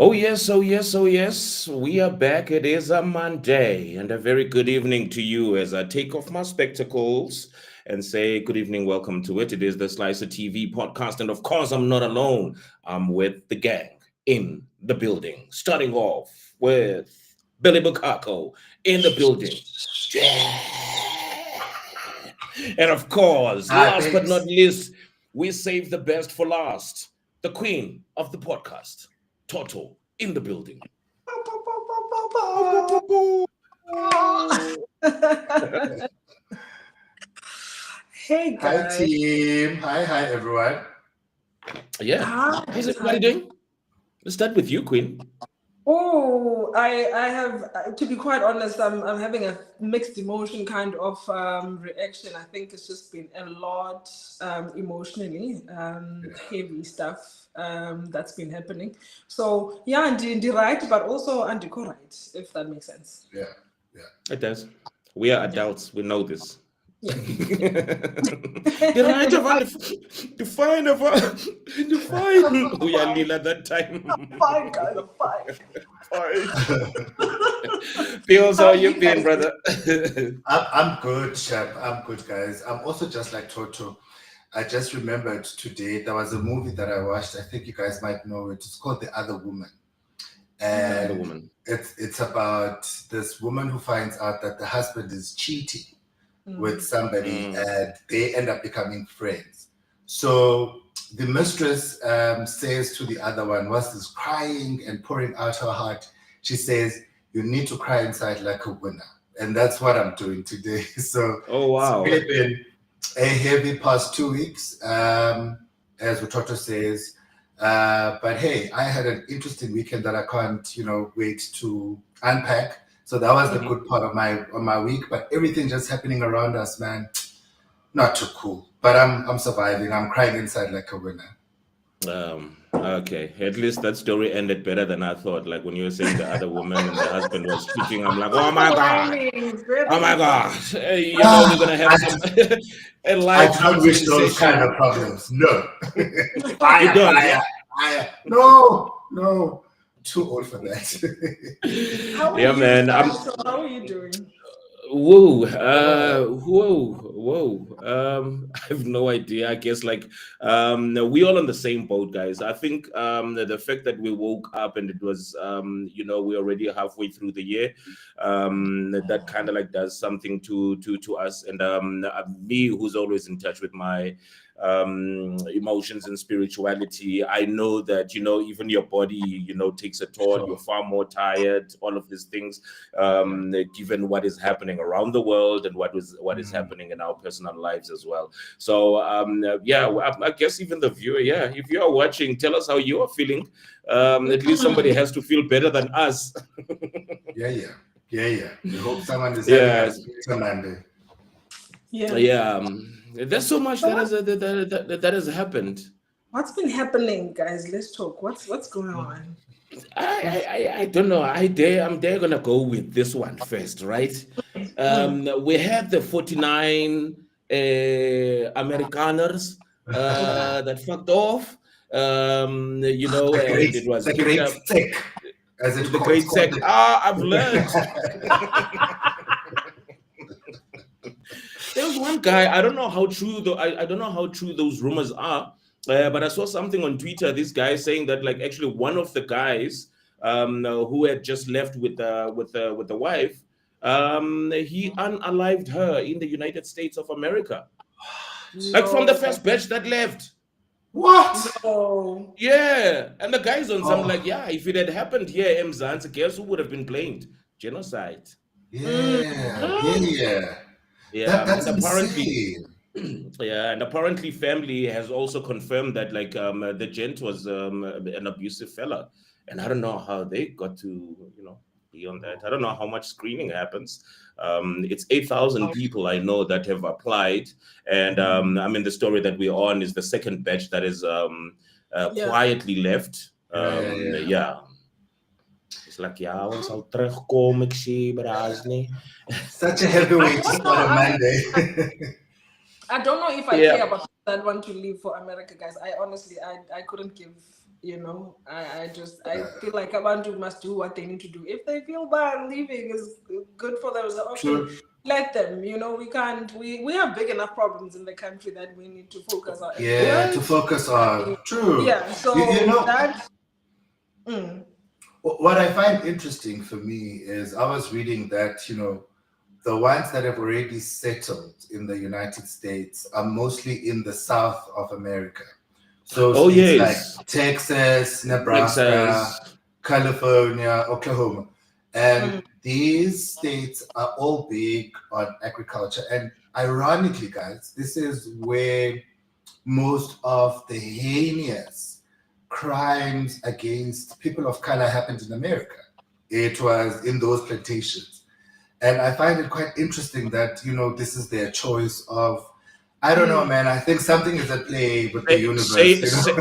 Oh, yes, oh, yes, oh, yes. We are back. It is a Monday, and a very good evening to you as I take off my spectacles and say good evening, welcome to it. It is the Slyso TV podcast, and of course, I'm not alone. I'm with the gang in the building, starting off with Billy Bukako in the building. And of course, Hi, last but not babes. least, we save the best for last. The queen of the podcast, Toto, in the building. Boop, boop, boop, boop. Hey Hi, guys. team. Hi, everyone. Yeah. Hi. How's everybody Hi. doing? Let's start with you, Queen. Oh, I have to be quite honest, I'm having a mixed emotion kind of reaction. I think it's just been a lot emotionally heavy stuff that's been happening. So yeah, and right, but also and right, if that makes sense. Yeah, yeah. It does. We are Yeah, adults. We know this. yeah. The right of define of define. We are Lila that time. Fine, guys, I'm fine. Fine. Feels How how are you you been, guys doing? brother? I'm good, chap. I'm good, guys. I'm also just like Toto. I just remembered today there was a movie that I watched. I think you guys might know it. It's called The Other Woman. The other And woman. it's about this woman who finds out that the husband is cheating with Mm. somebody Mm. and they end up becoming friends. So the mistress says to the other one, whilst is crying and pouring out her heart, she says, "You need to cry inside like a winner." And that's what I'm doing today. So Oh it's wow. really been a heavy past 2 weeks, as Watoto says. But hey, I had an interesting weekend that I can't, wait to unpack. So that was the Mhm. good part of my week. But everything just happening around us, man, not too cool. But I'm surviving. I'm crying inside like a winner. Okay. At least that story ended better than I thought. Like when you were saying the other woman and the husband was cheating, I'm like, oh my Silver God. linings, Oh my really. God. We're Ah, gonna have I, some I light do not wish answering those kind session. of problems. No. You Fire, don't, fire, yeah? fire. No, no. Too old for that. How are Yeah, you, man. Slyso? How are you doing? Whoa. I have no idea. I guess like we all on the same boat, guys. I think the fact that we woke up and it was we're already halfway through the year, that kind of like does something to us. And me, who's always in touch with my emotions and spirituality, I know that even your body takes a toll. You're Sure. far more tired. All of these things, Yeah. given what is happening around the world and what is Mm. happening in our personal lives as well. So yeah, I guess even the viewer, yeah, if you are watching, tell us how you are feeling. At least somebody has to feel better than us. Yeah. We hope someone is having a Yes, better Monday. Yeah. yeah. There's so much So that what that has happened. what's been happening, guys? Let's talk. What's going on? I don't know. I'm gonna go with this one first, right? Mm, We had the 49 Amerikaners that fucked off. The And great, it was the picked great up. stick, as The it's great called. sec. I've learned. There was one guy. I don't know how true though. I don't know how true those rumors are. But I saw something on Twitter. This guy saying that like actually one of the guys who had just left with the wife, he unalived her in the United States of America, like from the no, first batch that left. What? no. Yeah, and the guys on some like, Oh, yeah, if it had happened here in Mzansi, guess who would have been blamed? Genocide. Mm, yeah. Yeah, and That's apparently, insane. yeah, and apparently, family has also confirmed that like the gent was an abusive fella, and I don't know how they got to be on that. I don't know how much screening happens. It's 8,000 people I know that have applied, and I mean the story that we're on is the second batch that is yeah. quietly left. Yeah. Yeah, it's like yeah, ons sal terugkom ek sê braas nie. Such a I heavyweight to don't know. start a Monday. I don't know if I Yeah. care about that one to leave for America, guys. I honestly I couldn't give You know, I feel like Abantu must do what they need to do. If they feel bad leaving is good for them as an option, True. let them. You know, we can't. We have big enough problems in the country that we need to focus on. Yeah, to focus on. True. Yeah. You So know, that. Mm, what I find interesting for me is I was reading that, the ones that have already settled in the United States are mostly in the South of America. So Oh states like yes, Texas, Nebraska, Texas. California, Oklahoma. And mm, these states are all big on agriculture. And ironically, guys, this is where most of the heinous crimes against people of color happened in America. It was in those plantations. And I find it quite interesting that, this is their choice of, I don't know, mm. man. I think something is at play with the Say, universe, say,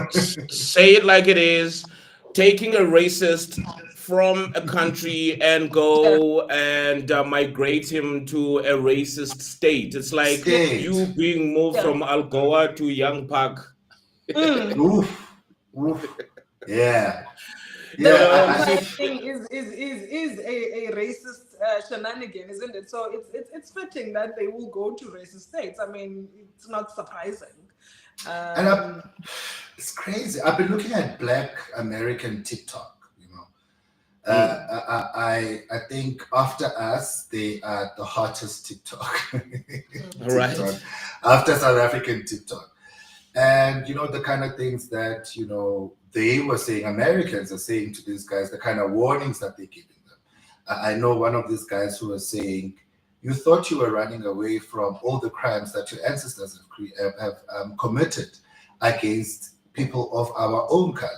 say, say it like it is. Taking a racist from a country and Yeah. go and migrate him to a racist state. It's like Yeah. State. you being moved Yeah. from Algoa to Young Park. Mm. Oof. Oof. Yeah. The Yeah. Um, Young I, Park so thing is a racist shenanigan, isn't it? So it's fitting that they will go to racist states. I mean, it's not surprising. and I, Um, it's crazy. I've been looking at Black American TikTok. mm, I think after us, they are the hottest TikTok. all TikTok right. after South African TikTok. And the kind of things that they were saying, Americans are saying to these guys, the kind of warnings that they're giving them. I know one of these guys who was saying, "You thought you were running away from all the crimes that your ancestors have committed against people of our own color.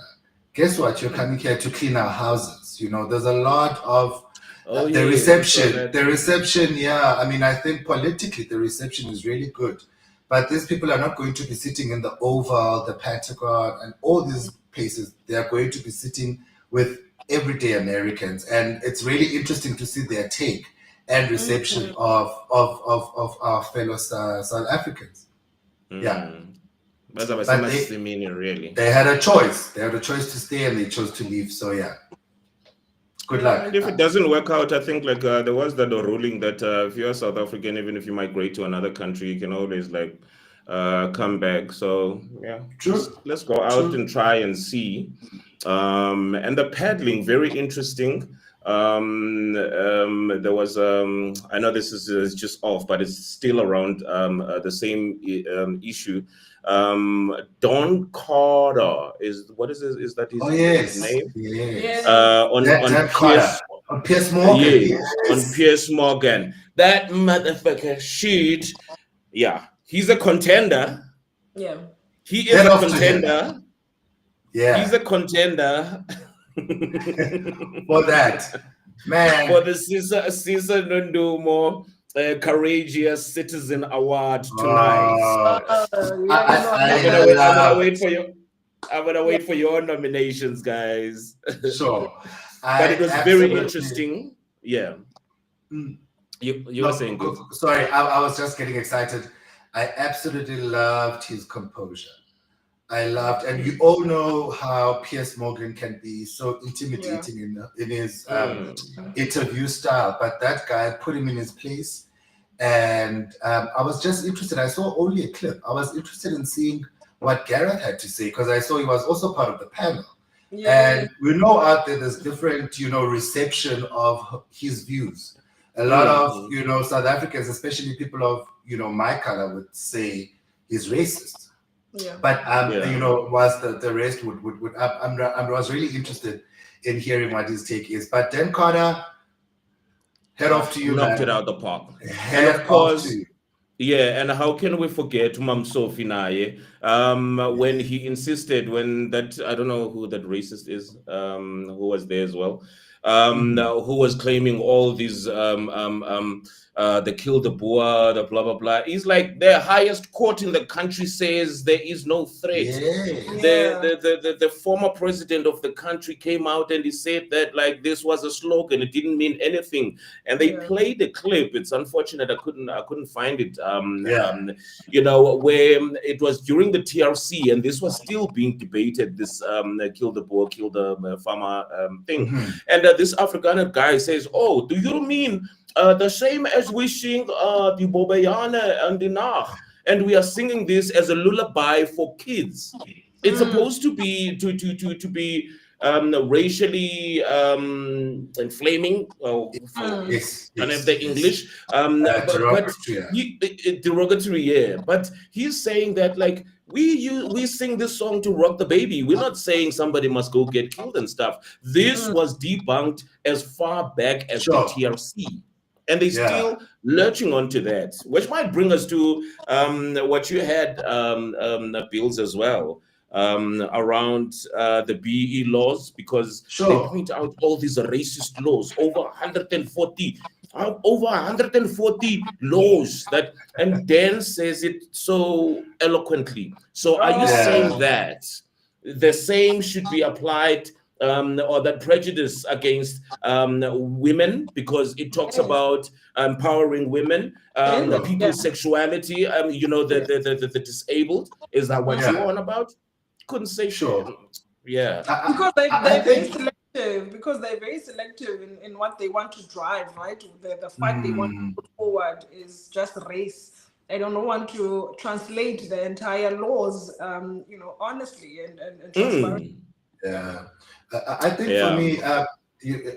Guess what? You're coming here to clean our houses." There's a lot of Oh the yes, I saw reception. that. The reception, yeah. I mean, I think politically the reception is really good. But these people are not going to be sitting in the Oval, the Pentagon, and all these places. They are going to be sitting with everyday Americans. And it's really interesting to see their take and reception mhm. of our fellow South Africans. Yeah. Mm. But I was But really. they had a choice. They had a choice to stay and they chose to leave. So, yeah, good Yeah, and luck. if it doesn't work out, I think like there was that ruling that if you're South African, even if you migrate to another country, you can always like come back. So yeah, True. let's go out True. and try and see. And the paddling, very interesting. There was I know this is just off, but it's still around the same issue. Don Carter is what is his, is that Oh, his yes. name? Yes. Yes. On That Carter. PS, On Piers Morgan. yeah, on Yes. Piers Morgan. That motherfucker shit. Yeah, he's a contender. Yeah. He is Head a off to him. contender. He's Yeah. a contender For that. Man. for the Caesar Nondomo Courageous Citizen Award tonight. Uh, Yeah, you know, I'm I gonna wait. I'm gonna love. wait for you. I'm gonna yeah. wait for your nominations, guys. Sure. But I it was very absolutely. interesting. Yeah, Mm, you were No, saying good. sorry, I was just getting excited. I absolutely loved his composure. I loved, and you all know how Piers Morgan can be so Yeah. intimidating in his Mm. interview style, but that guy put him in his place. And I was just interested. I saw only a clip. I was interested in seeing what Gareth had to say because I saw he was also part of the panel. Yeah. And we know out there's different, reception of his views. A lot of, Mm. South Africans, especially people of, my color, would say he's racist. Yeah. But Yeah. was the rest would I was really interested in hearing what his take is. But Dan Carter, head off to you, Knocked it man. out the park. And Head of off to course, you. yeah, and how can we forget Mam Sophie Naye, when he insisted, when that, I don't know who that racist is, who was there as well, who was claiming all these the kill the Boer, the blah blah blah. He's like, the highest court in the country says there is no threat. The former president of the country came out and he said that like this was a slogan, it didn't mean anything. And they played the clip. It's unfortunate I couldn't find it. Where it was during the TRC, and this was still being debated. This kill the Boer, kill the farmer thing. And this Afrikaner guy says, "Oh, do you mean the same as wishing the Bobayana and the Nach? And we are singing this as a lullaby for kids. It's supposed to be racially inflaming. The English, derogatory, yeah. But he's saying that like we sing this song to rock the baby. We're not saying somebody must go get killed and stuff. This was debunked as far back as the TRC. And they're still lurching onto that, which might bring us to what you had, Bills, as well, around the BE laws, because they point out all these racist laws, over 140 laws that, and Dan says it so eloquently. So are you saying that the same should be applied, or that prejudice against women, because it talks about empowering women, people's sexuality, the disabled? Is that what you're on about? Couldn't say sure. Yeah. Because they're very selective. Because they're very selective in what they want to drive, right? The fight they want to put forward is just race. They don't want to translate the entire laws, honestly and transparently. Yeah. I think for me,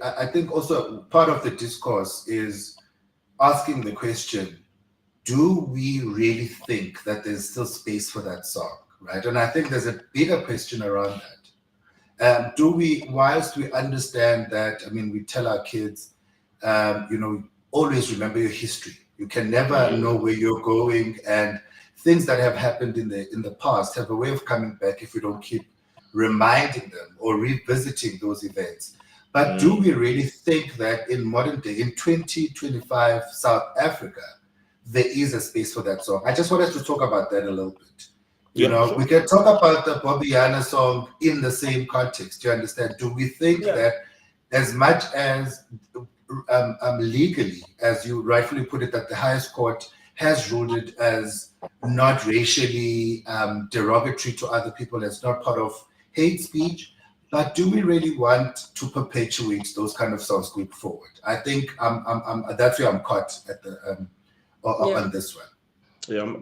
I think also part of the discourse is asking the question, do we really think that there's still space for that song, right? And I think there's a bigger question around that. Do we, whilst we understand that, I mean, we tell our kids, always remember your history. You can never know where you're going, and things that have happened in the past have a way of coming back if we don't keep reminding them or revisiting those events. But do we really think that in modern day, in 2025 South Africa, there is a space for that song? I just wanted to talk about that a little bit. We can talk about the Bobiana song in the same context. Do you understand? Do we think that as much as legally, as you rightfully put it, that the highest court has ruled it as not racially derogatory to other people, as not part of hate speech, but do we really want to perpetuate those kind of songs going forward? I think that's where I'm caught at the on this one. Yeah,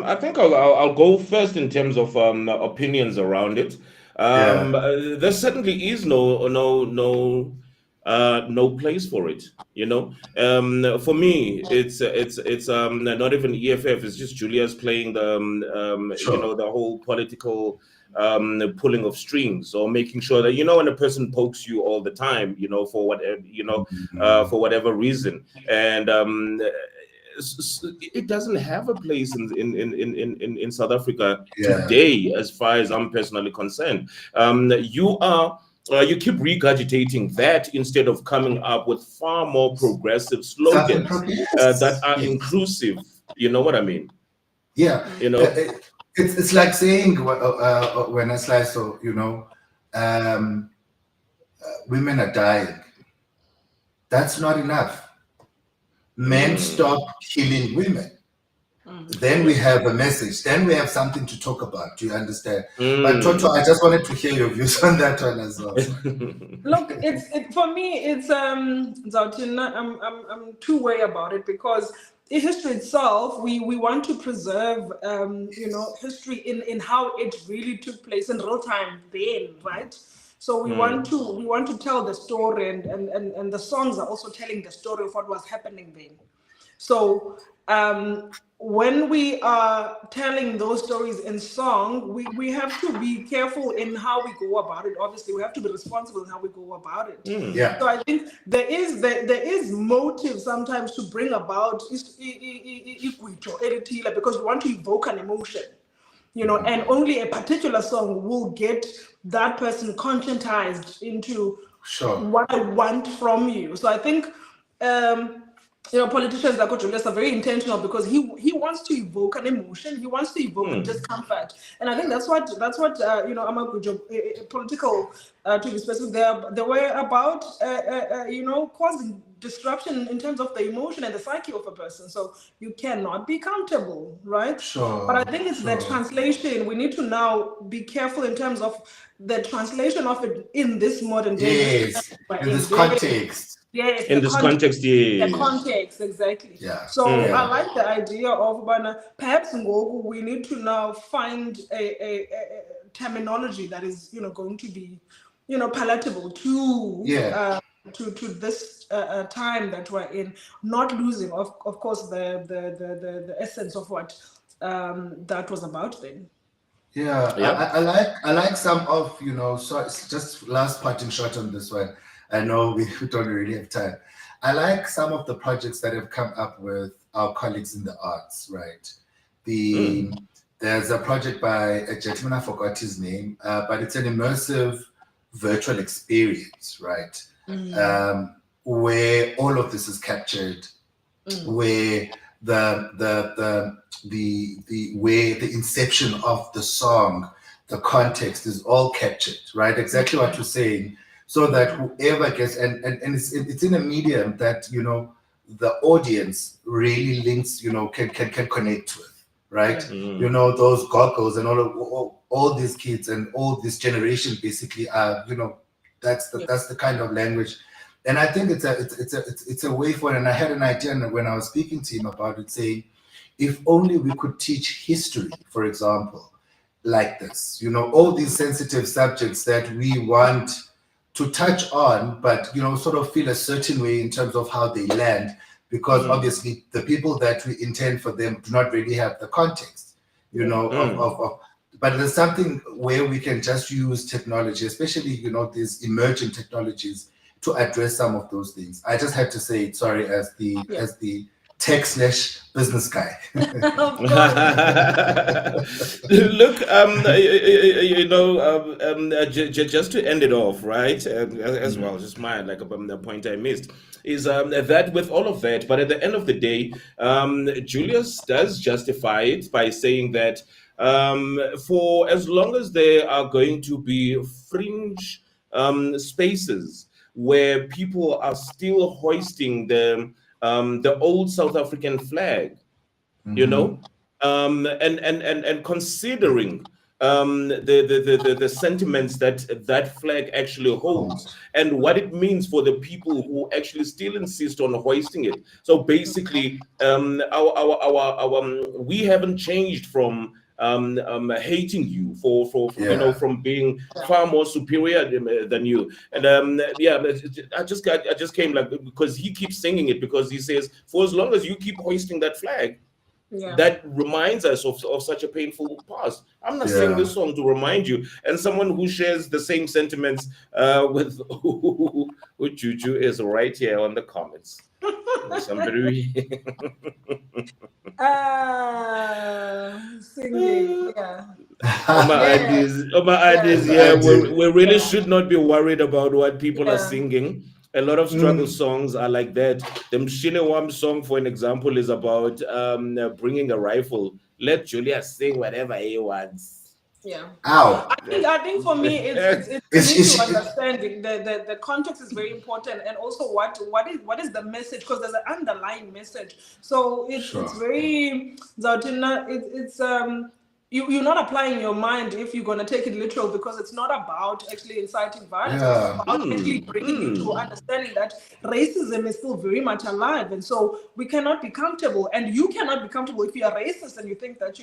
I think I'll go first in terms of opinions around it. There certainly is no place for it. For me, it's not even EFF. It's just Julia's playing the the whole political pulling of strings, or making sure that when a person pokes you all the time, for whatever for whatever reason, and it doesn't have a place in South Africa today, as far as I'm personally concerned. You keep regurgitating that instead of coming up with far more progressive slogans that are inclusive. You know what I mean? Yeah. It's like saying when I Slyso, women are dying. That's not enough. Men stop killing women. Then we have a message. Then we have something to talk about. Do you understand? But Toto, I just wanted to hear your views on that one as well. Look, for me, it's I'm two-way about it, because the history itself, we want to preserve history in how it really took place in real time then, right? So we want to tell the story, and the songs are also telling the story of what was happening then. So when we are telling those stories in song, we have to be careful in how we go about it. Obviously, we have to be responsible in how we go about it. So I think there is motive sometimes to bring about because we want to evoke an emotion, and only a particular song will get that person conscientized into what I want from you. So I think politicians like Julius are very intentional because he wants to evoke an emotion. He wants to evoke a discomfort, and I think that's what Amagujo political to be specific. They were about causing disruption in terms of the emotion and the psyche of a person. So you cannot be comfortable, right? But I think it's the translation. We need to now be careful in terms of the translation of it in this modern day. Yes, in this context. Yes, in this context, the context, exactly. Yeah. So I like the idea of perhaps we need to now find a terminology that is going to be palatable to this time that we're in, not losing of course the essence of what that was about then. I like some of so it's just last parting shot on this one. I know we don't really have time. I like some of the projects that have come up with our colleagues in the arts, right? There's a project by a gentleman, I forgot his name, but it's an immersive virtual experience, right? Where all of this is captured, where the inception of the song, the context is all captured, right? Exactly what you're saying. So that whoever gets, and it's in a medium that, the audience really links, can connect with, right? Those goggles and all these kids and all this generation basically are, that's the kind of language. And I think it's a way forward. And I had an idea when I was speaking to him about it, saying, if only we could teach history, for example, like this, all these sensitive subjects that we want to touch on, but sort of feel a certain way in terms of how they land, because obviously the people that we intend for them do not really have the context, but there's something where we can just use technology, especially these emerging technologies, to address some of those things. I just had to say it, sorry, as the tech/business guy. Look, just to end it off, right? As well, just the point I missed is that with all of that, but at the end of the day, Julius does justify it by saying that for as long as there are going to be fringe spaces where people are still hoisting the old South African flag, and considering the sentiments that flag actually holds and what it means for the people who actually still insist on hoisting it. So basically, we haven't changed from hating you for from being far more superior than you. And I just came because he keeps singing it, because he says, for as long as you keep hoisting that flag, that reminds us of such a painful past. I'm not saying this song to remind you. And someone who shares the same sentiments with who Juju is right here on the comments. Somebody singing, we really should not be worried about what people are singing. A lot of struggle songs are like that. The Mshile song, for an example, is about bringing a rifle. Let Julia sing whatever he wants. Ow. I think for me it's to understanding the context is very important, and also what is the message, because there's an underlying message. So it's very you're not applying your mind if you're going to take it literal, because it's not about actually inciting violence. It's about actually bringing you to understanding that racism is still very much alive, and so we cannot be comfortable, and you cannot be comfortable if you're racist and you think that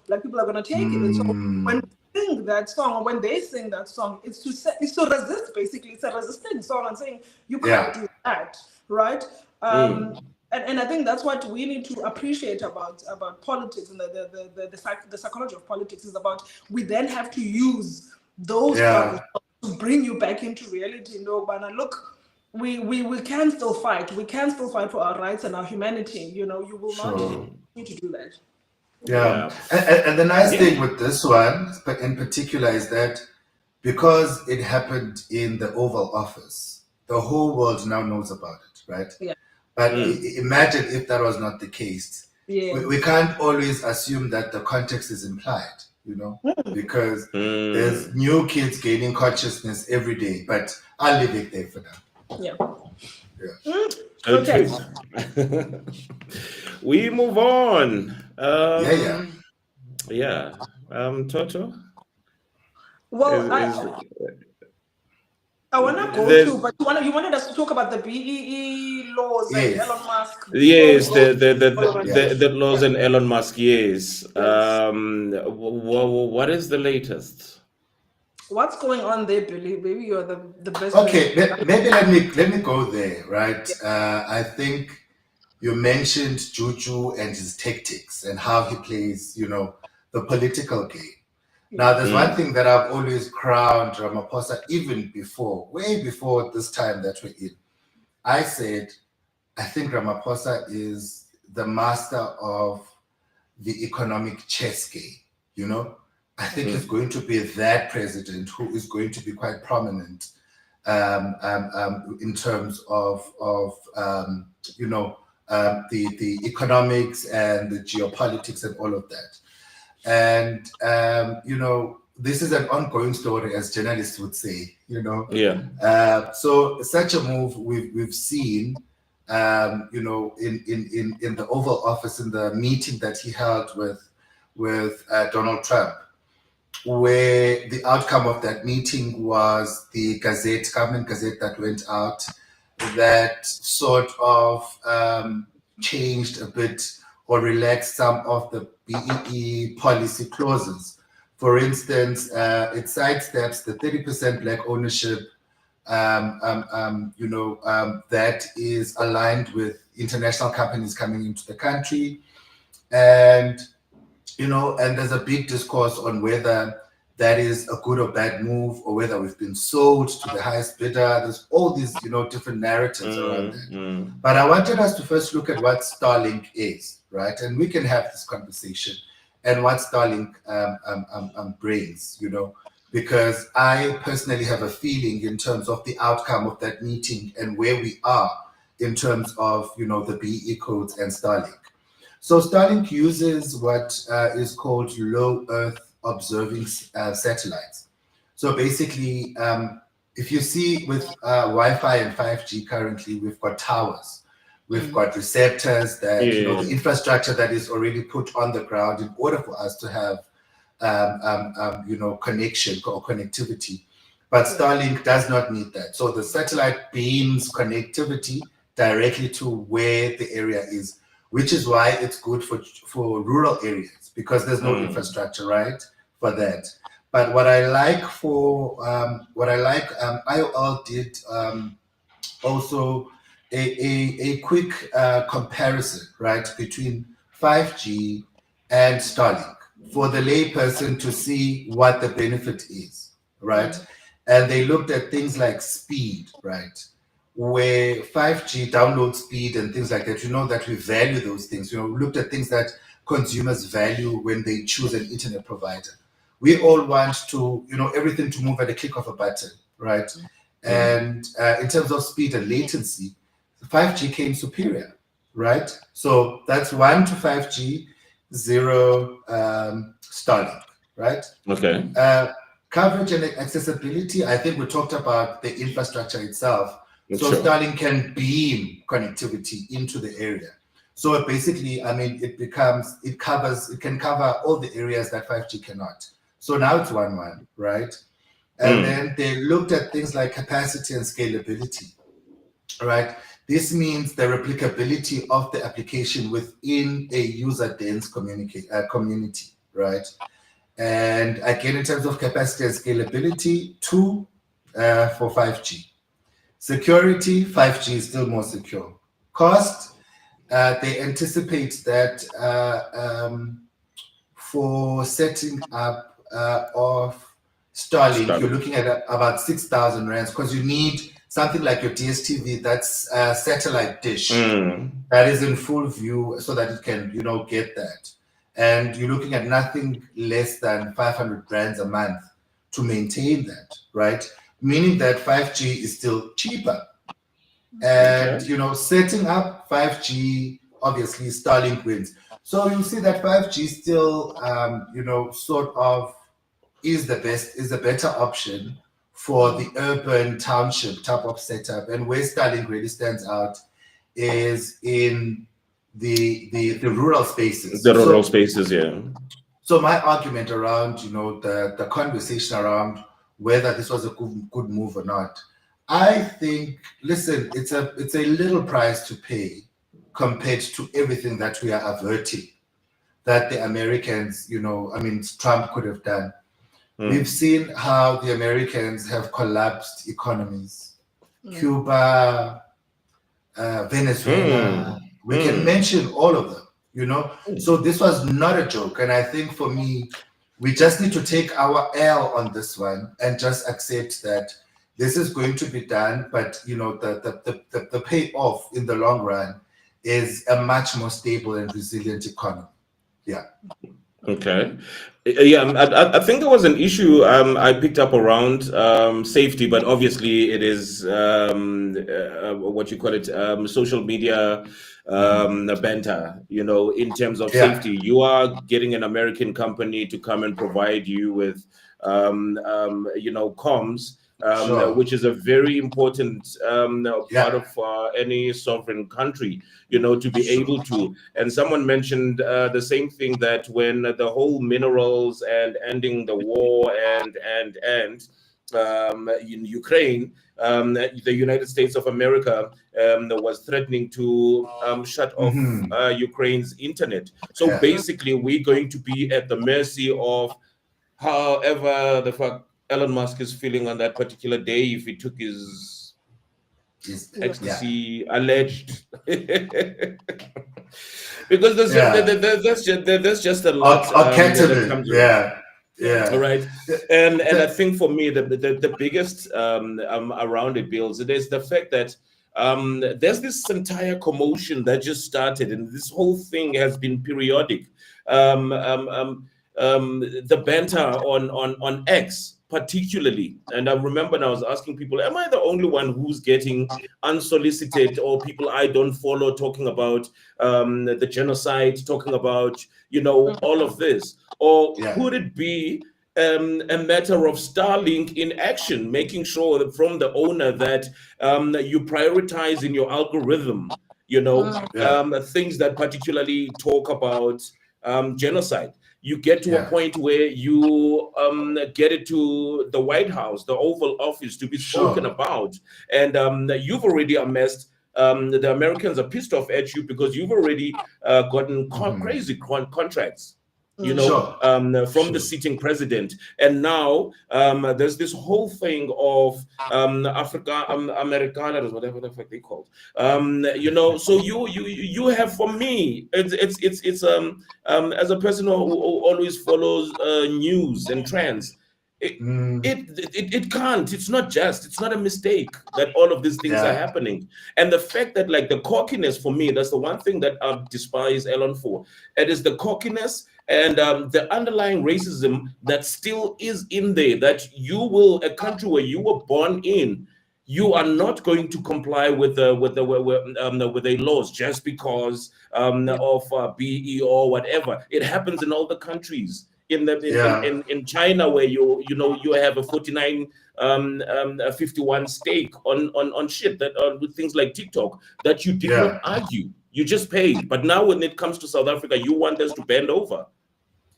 black people are going to take it. And so when we sing that song, or when they sing that song, it's to resist. Basically, it's a resisting song and saying you can't do that, right? And I think that's what we need to appreciate about politics, and the psychology of politics is about, we then have to use those struggles to bring you back into reality. Look, we can still fight. We can still fight for our rights and our humanity. You will not need to do that. And the nice thing with this one in particular is that because it happened in the Oval Office, the whole world now knows about it, right? Yeah. But imagine if that was not the case. Yeah. We can't always assume that the context is implied, you know, because there's new kids gaining consciousness every day. But I'll leave it there for now. Yeah. Okay. We move on. Toto. Well, I want to go to, but you wanted us to talk about the BEE laws and Elon Musk. Yes, the laws and Elon Musk. Yes. What is the latest? What's going on there, Billy? Maybe you're the best. Okay, maybe let me go there, right? I think you mentioned Juju and his tactics and how he plays, you know, the political game. Now, there's one thing that I've always crowned Ramaphosa, even before, way before this time that we're in. I said, I think Ramaphosa is the master of the economic chess game, you know? I think he's going to be that president who is going to be quite prominent in terms of you know, the economics and the geopolitics and all of that. And, you know, this is an ongoing story, as journalists would say, you know. Yeah. So such a move we've seen, you know, in the Oval Office, in the meeting that he held with Donald Trump, where the outcome of that meeting was the government gazette that went out that sort of changed a bit or relaxed some of the BEE policy clauses. For instance, it sidesteps the 30% black ownership, you know, that is aligned with international companies coming into the country. And, you know, and there's a big discourse on whether that is a good or bad move, or whether we've been sold to the highest bidder. There's all these, you know, different narratives around that. But I wanted us to first look at what Starlink is, right? And we can have this conversation and what Starlink brings, you know, because I personally have a feeling in terms of the outcome of that meeting and where we are in terms of, you know, the BEE codes and Starlink. So Starlink uses what is called low Earth observing satellites. So basically, if you see with Wi-Fi and 5G currently, we've got towers, we've got receptors that, you know, the infrastructure that is already put on the ground in order for us to have, you know, connection or connectivity. But Starlink does not need that. So the satellite beams connectivity directly to where the area is, which is why it's good for rural areas, because there's no infrastructure, right, for that. But what I like IOL did also a quick comparison, right, between 5G and Starlink for the layperson to see what the benefit is, right? And they looked at things like speed, right? Where 5G download speed and things like that, you know, that we value those things. You know, we looked at things that consumers value when they choose an internet provider. We all want to, you know, everything to move at a click of a button, right? And in terms of speed and latency, 5G came superior, right? So that's 1 to 5G, 0 Starlink, right? Okay. Coverage and accessibility, I think we talked about the infrastructure itself. So Sure. Starlink can beam connectivity into the area. So basically, I mean, it can cover all the areas that 5G cannot. So now it's 1-1, right? And then they looked at things like capacity and scalability, right? This means the replicability of the application within a user-dense community, right? And again, in terms of capacity and scalability, 2 for 5G. Security, 5G is still more secure. Cost, they anticipate that for setting up of Starlink, you're looking at about 6,000 rands, because you need something like your DSTV, that's a satellite dish that is in full view so that it can, you know, get that. And you're looking at nothing less than 500 rands a month to maintain that, right? Meaning that 5G is still cheaper And, Okay. you know, setting up 5G, obviously Starlink wins. So you see that 5G still, you know, sort of is the better option for the urban township type of setup. And where Starlink really stands out is in the rural spaces. The rural spaces, yeah. So my argument around, you know, the conversation around whether this was a good move or not, I think, listen, it's a little price to pay compared to everything that we are averting that the Americans, you know, I mean, Trump could have done. We've seen how the Americans have collapsed economies. Cuba, Venezuela, we can mention all of them, you know. So this was not a joke. And I think for me, we just need to take our L on this one and just accept that this is going to be done. But, you know, the payoff in the long run is a much more stable and resilient economy. Yeah. Okay. Yeah, I think there was an issue I picked up around safety, but obviously it is what you call it, social media banter, you know, in terms of Yeah. safety. You are getting an American company to come and provide you with, you know, comms. Sure. Which is a very important Yeah. part of any sovereign country, you know, to be able to. And someone mentioned the same thing, that when the whole minerals and ending the war and in Ukraine, the United States of America was threatening to shut off Ukraine's internet. So Yeah. basically, we're going to be at the mercy of however the fuck Elon Musk is feeling on that particular day, if he took his Yeah. ecstasy alleged. Because Yeah. there's just a lot Or that ketamine. comes around. Yeah. Yeah. All right, and I think for me the biggest around it, Bills, it is the fact that there's this entire commotion that just started, and this whole thing has been periodic. Um, um, um, the banter on X particularly, and I remember when I was asking people, am I the only one who's getting unsolicited, or people I don't follow talking about the genocide, talking about, you know, all of this? Or Yeah. could it be a matter of Starlink in action, making sure that from the owner that you prioritize in your algorithm, you know, Yeah. things that particularly talk about genocide? You get to a Yeah. point where you get it to the White House, the Oval Office, to be spoken Sure. about. And you've already amassed, the Americans are pissed off at you because you've already gotten crazy contracts, you know, Sure. from the Sure. sitting president. And now there's this whole thing of Africa, Amerikaners, whatever the fuck they called. You know, so you have, for me, it's as a person who always follows news and trends, it can't, it's not just, it's not a mistake that all of these things are Yeah. happening. And the fact that, like, the cockiness, for me, that's the one thing that I despise Elon for. It is the cockiness and the underlying racism that still is in there, that you will, a country where you were born in, you are not going to comply with the laws just because of BE or whatever. It happens in all the countries. Yeah. In China, where you know you have a 49 51 stake on shit that with things like TikTok that you did not Yeah. argue, you just paid. But now when it comes to South Africa, you want us to bend over.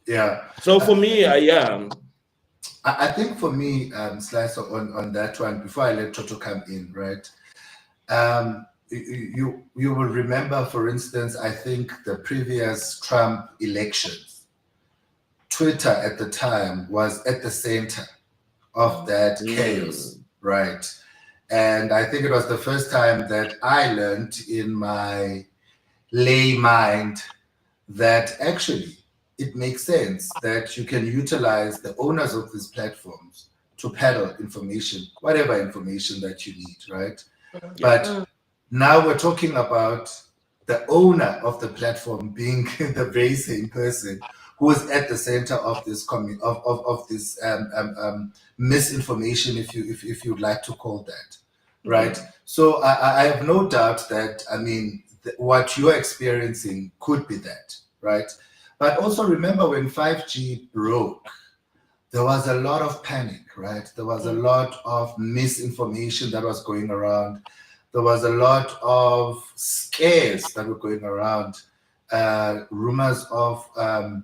Yeah. So for me, yeah. I think for me, Slyso, on that one, before I let Toto come in, right? You will remember, for instance, I think the previous Trump elections, Twitter at the time was at the center of that chaos, right? And I think it was the first time that I learned in my lay mind that actually it makes sense that you can utilize the owners of these platforms to peddle information, whatever information that you need, right? But now we're talking about the owner of the platform being the very same person who is at the center of this of this misinformation, if you'd like to call that, right? So I have no doubt that, I mean, what you're experiencing could be that, right? But also remember when 5G broke, there was a lot of panic, right? There was a lot of misinformation that was going around. There was a lot of scares that were going around, rumors of our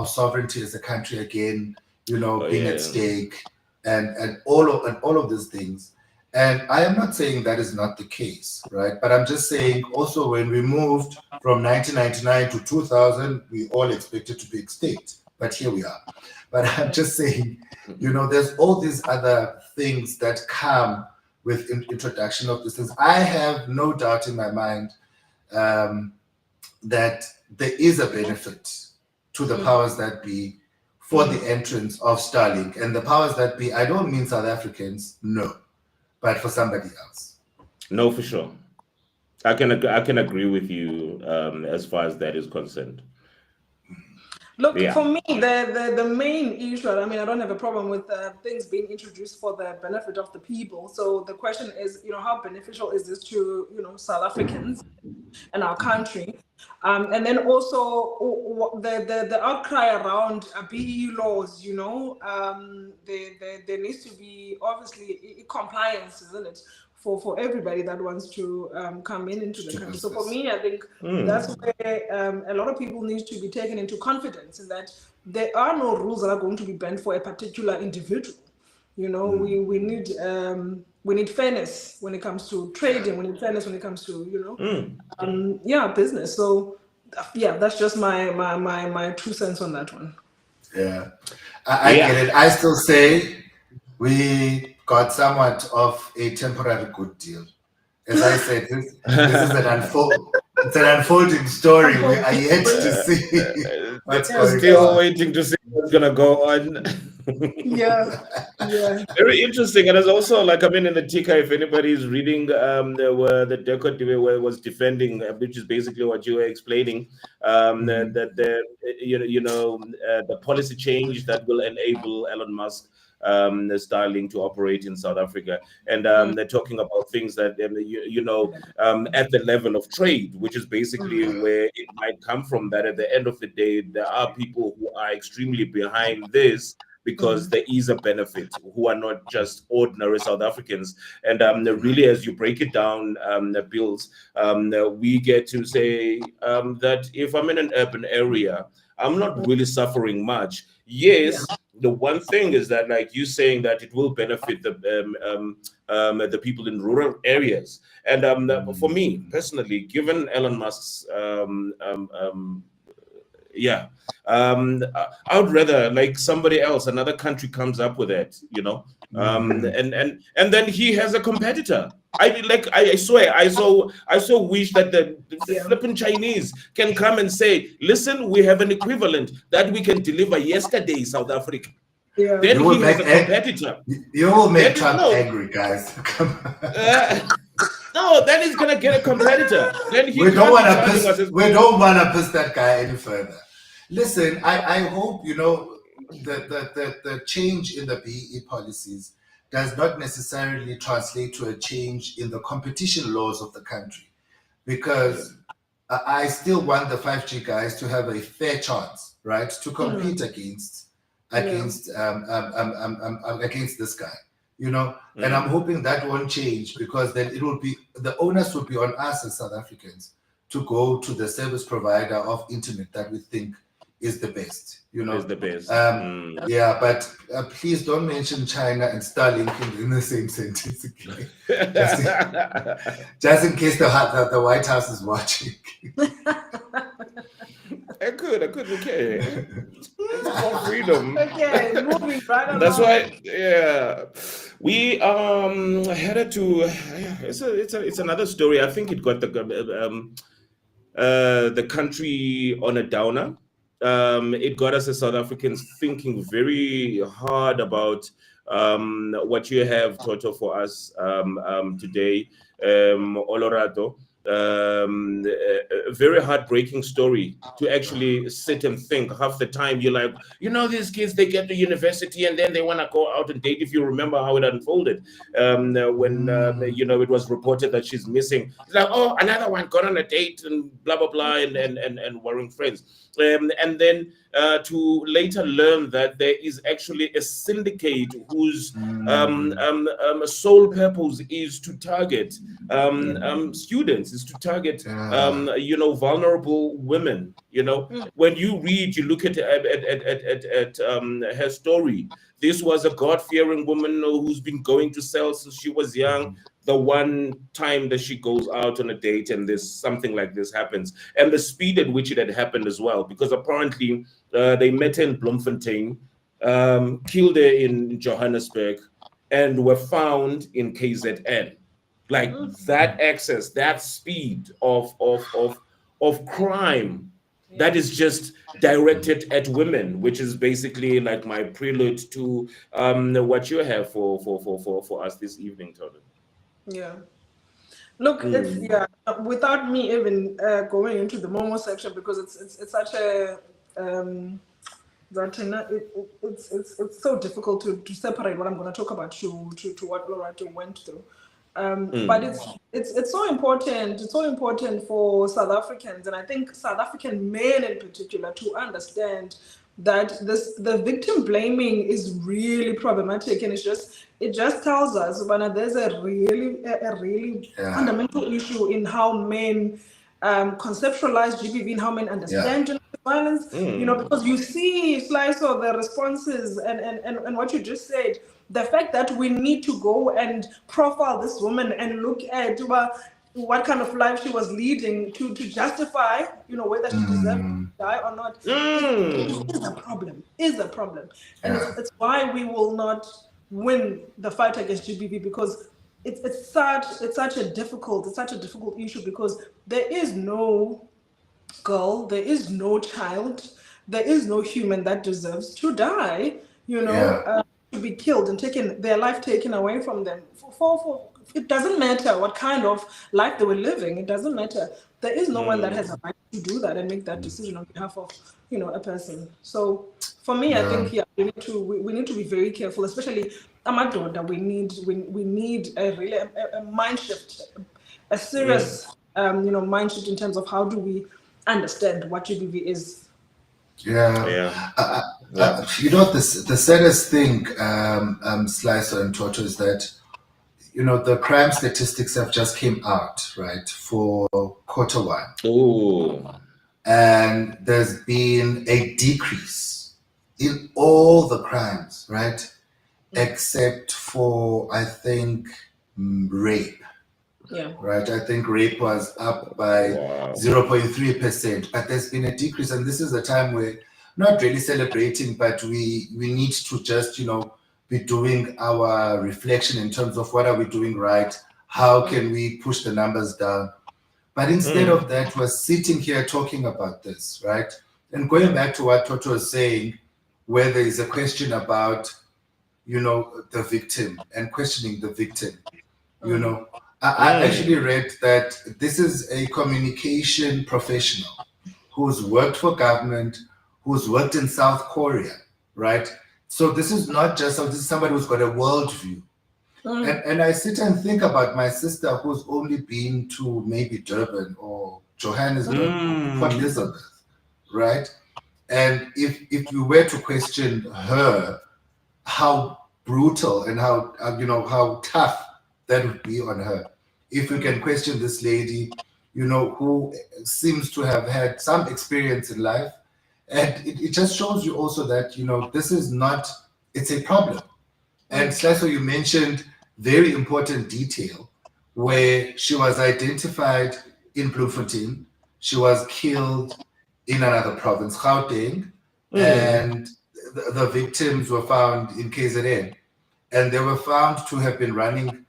sovereignty as a country again, being at stake, and all of these things. And I am not saying that is not the case, right? But I'm just saying also when we moved from 1999 to 2000, we all expected to be extinct, but here we are. But I'm just saying, there's all these other things that come with introduction of these things. I have no doubt in my mind that there is a benefit to the powers that be for the entrance of Starlink. And the powers that be, I don't mean South Africans, no, but for somebody else. No, for sure. I can agree with you as far as that is concerned. Look, for me, the main issue, I mean, I don't have a problem with things being introduced for the benefit of the people. So the question is, how beneficial is this to, South Africans and our country? And then also the outcry around BE laws, there needs to be obviously compliance, isn't it? For everybody that wants to come into the country. So for me, I think that's where a lot of people need to be taken into confidence in that there are no rules that are going to be banned for a particular individual. We need fairness when it comes to trading. We need fairness when it comes to business. So that's just my 2 cents on that one. Yeah, I get it. I still say we got somewhat of a temporary good deal. As I said, this is it's an unfolding story. We are yet to see what's going still on. waiting to see what's gonna go on. Yeah. Very interesting. And it's also like, I mean, in the Tika, if anybody is reading where the Deco was defending, which is basically what you were explaining, that the policy change that will enable Elon Musk Starlink to operate in South Africa, and they're talking about things that at the level of trade, which is basically where it might come from. That at the end of the day, there are people who are extremely behind this because there is a benefit, who are not just ordinary South Africans. And really, as you break it down, the bills, we get to say that if I'm in an urban area, I'm not really suffering much. Yes, the one thing is that, like you saying, that it will benefit the people in rural areas. And for me personally, given Elon Musk's I would rather like somebody else, another country comes up with it, and then he has a competitor. I swear, I so wish that the flipping Chinese can come and say, listen, we have an equivalent that we can deliver yesterday, South Africa. Yeah. Then he has a competitor. You will make Trump angry, guys. No, then he's gonna get a competitor. Then we don't want to piss that guy any further. Listen, I hope the change in the BE policies does not necessarily translate to a change in the competition laws of the country, because I still want the 5G guys to have a fair chance, right, to compete against this guy. And I'm hoping that won't change, because then it will be, the onus will be on us as South Africans to go to the service provider of internet that we think is the best, Is the best. Yeah, but please don't mention China and Starlink in the same sentence again. just in case the White House is watching. I could, okay. It's more freedom. Okay, moving right along. That's why, we headed to. It's another story. I think it got the country on a downer. It got us as South Africans thinking very hard about what you have, Toto, for us today, Olorato. a very heartbreaking story to actually sit and think. Half the time you're like, these kids, they get to university and then they want to go out and date. If you remember how it unfolded, when it was reported that she's missing, it's like, oh, another one got on a date and blah blah blah, and worrying friends, and then to later learn that there is actually a syndicate whose sole purpose is to target students, is to target vulnerable women. When you read, you look at her story. This was a God-fearing woman who's been going to cell since she was young. The one time that she goes out on a date and there's something like this happens, and the speed at which it had happened as well, because apparently they met her in Bloemfontein, killed her in Johannesburg, and were found in KZN. Like that access, that speed of crime that is just directed at women, which is basically like my prelude to what you have for us this evening, Tony. Yeah. Look, it's without me even going into the Momo section, because it's such a it's so difficult to separate what I'm going to talk about to what Olorato went through. But it's so important. It's so important for South Africans, and I think South African men in particular, to understand that the victim blaming is really problematic, and it just tells us when there's a really fundamental issue in how men conceptualize GBV and how men understand gender violence. Because you see, Slyso, the responses and what you just said. The fact that we need to go and profile this woman and look at what kind of life she was leading to justify, whether she deserved to die or not, is a problem. And it's why we will not win the fight against GBV, because it's such a difficult issue, because there is no girl, there is no child, there is no human that deserves to die, to be killed and their life taken away from them. For it doesn't matter what kind of life they were living. It doesn't matter. There is no one that has a right to do that and make that decision on behalf of a person. So for me, I think we need to be very careful, especially Amadoda. We need a really a mind shift, a serious mind shift in terms of how do we understand what GBV is. The saddest thing, Slyso and Toto, is that the crime statistics have just came out, right, for Q1. Oh. And there's been a decrease in all the crimes, right, except for, I think, rape. Right, I think rape was up by 0.3%, but there's been a decrease, and this is a time where not really celebrating, but we need to just be doing our reflection in terms of what are we doing right, how can we push the numbers down. But instead of that, we're sitting here talking about this, right? And going back to what Toto was saying, where there is a question about the victim and questioning the victim, I actually read that this is a communication professional who's worked for government, who's worked in South Korea, right? So this is not just, this is somebody who's got a worldview. And I sit and think about my sister who's only been to maybe Durban or Johannesburg, Port Elizabeth, right? And if we were to question her, how brutal and how tough that would be on her. If we can question this lady, who seems to have had some experience in life, and it just shows you also that, this is not, it's a problem. And Slyso, you mentioned very important detail where she was identified in Bloemfontein, she was killed in another province, Gauteng, and the victims were found in KZN, and they were found to have been running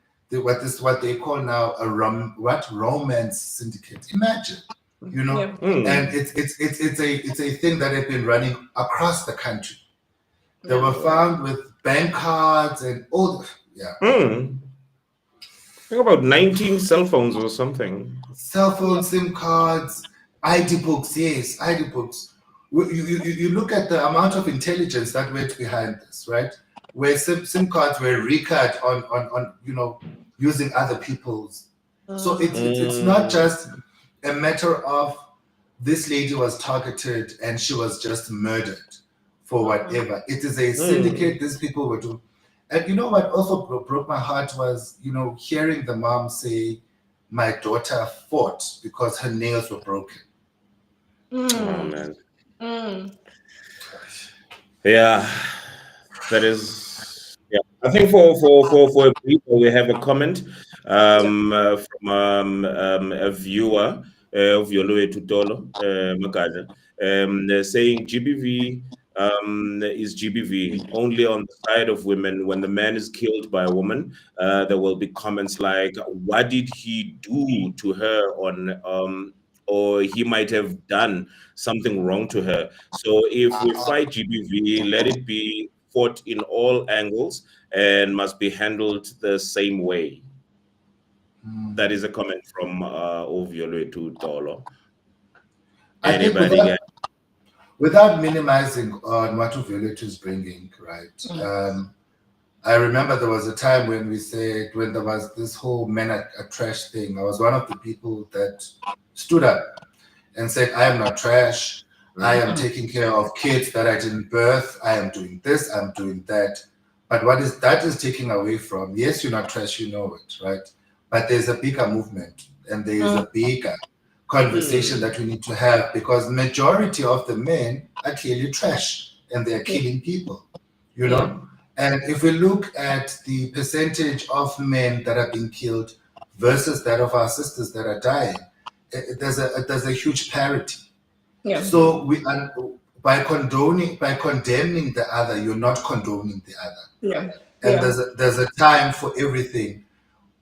what they call now a romance syndicate. Imagine, and it's a thing that had been running across the country. They were found with bank cards and all. Think about 19 cell phones or something. Cell phone, SIM cards, ID books, yes, ID books. You look at the amount of intelligence that went behind this, right? Where SIM cards were recut on using other people's. So it's not just a matter of this lady was targeted and she was just murdered for whatever. It is a syndicate. These people were doing. And you know what also broke my heart was, hearing the mom say, my daughter fought because her nails were broken. Oh, man. Yeah, that is. Yeah, I think for a brief, we have a comment from a viewer of Olorato Magada, saying GBV is GBV only on the side of women. When the man is killed by a woman, there will be comments like, "What did he do to her?" Or he might have done something wrong to her. So if we fight GBV, let it be fought in all angles and must be handled the same way. That is a comment from Oviolo to Tolo. I think Anybody? without minimizing on what Uviolet is bringing, right? I remember there was a time when there was this whole men are trash thing. I was one of the people that stood up and said, I am not trash. I am taking care of kids that I didn't birth. I am doing this, I'm doing that. But that is taking away from, yes, you're not trash, you know it, right? But there's a bigger movement and there is a bigger conversation that we need to have, because majority of the men are clearly trash and they're killing people, And if we look at the percentage of men that are being killed versus that of our sisters that are dying, there's a huge parity. Yeah. So by condemning the other, you're not condoning the other. Yeah. And there's a time for everything.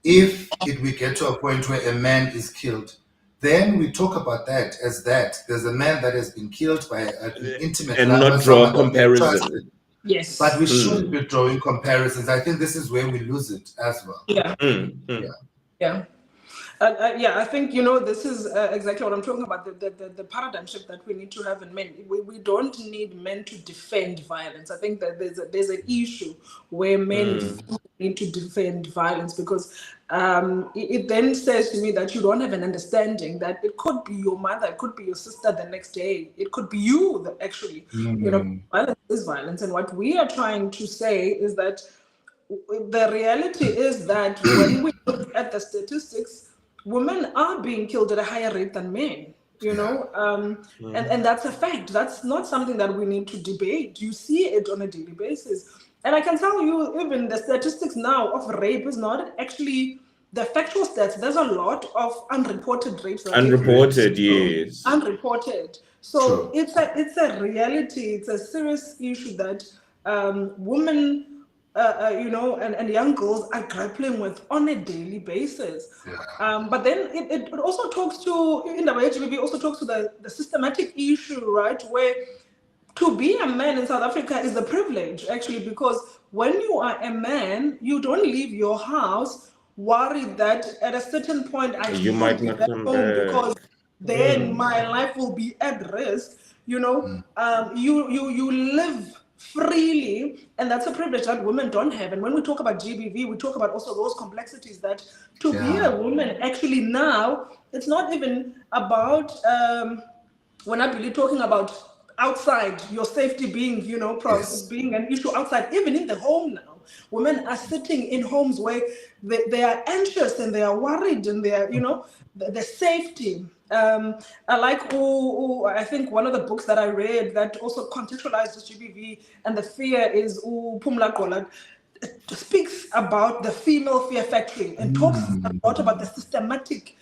If we get to a point where a man is killed, then we talk about that as that. There's a man that has been killed by an intimate and lover, not draw a comparison. Yes. But we shouldn't be drawing comparisons. I think this is where we lose it as well. Yeah. Yeah. I think this is exactly what I'm talking about. The paradigm shift that we need to have in men. We don't need men to defend violence. I think that there's an issue where men need to defend violence, because it then says to me that you don't have an understanding that it could be your mother, it could be your sister the next day, it could be you that actually, violence is violence. And what we are trying to say is that the reality is that when we look at the statistics, women are being killed at a higher rate than men, and that's a fact. That's not something that we need to debate. You see it on a daily basis. And I can tell you, even the statistics now of rape is not actually the factual stats. There's a lot of unreported rapes. Unreported, yes. Unreported. So it's a reality. It's a serious issue that women and young girls are grappling with on a daily basis. But then it also talks to, in the HBB, also talks to the systematic issue, right? Where to be a man in South Africa is a privilege, actually, because when you are a man, you don't leave your house worried that at a certain point you might not come back, because then my life will be at risk. You live freely, and that's a privilege that women don't have. And when we talk about GBV, we talk about also those complexities that to be a woman, actually now, it's not even about, we're not really talking about outside, your safety being, being an issue outside, even in the home now. Women are sitting in homes where they are anxious and they are worried, and they are, the safety. I like, I think one of the books that I read that also contextualizes GBV and the fear is Pumla Golan. It speaks about the female fear factory and talks a lot about the systematic,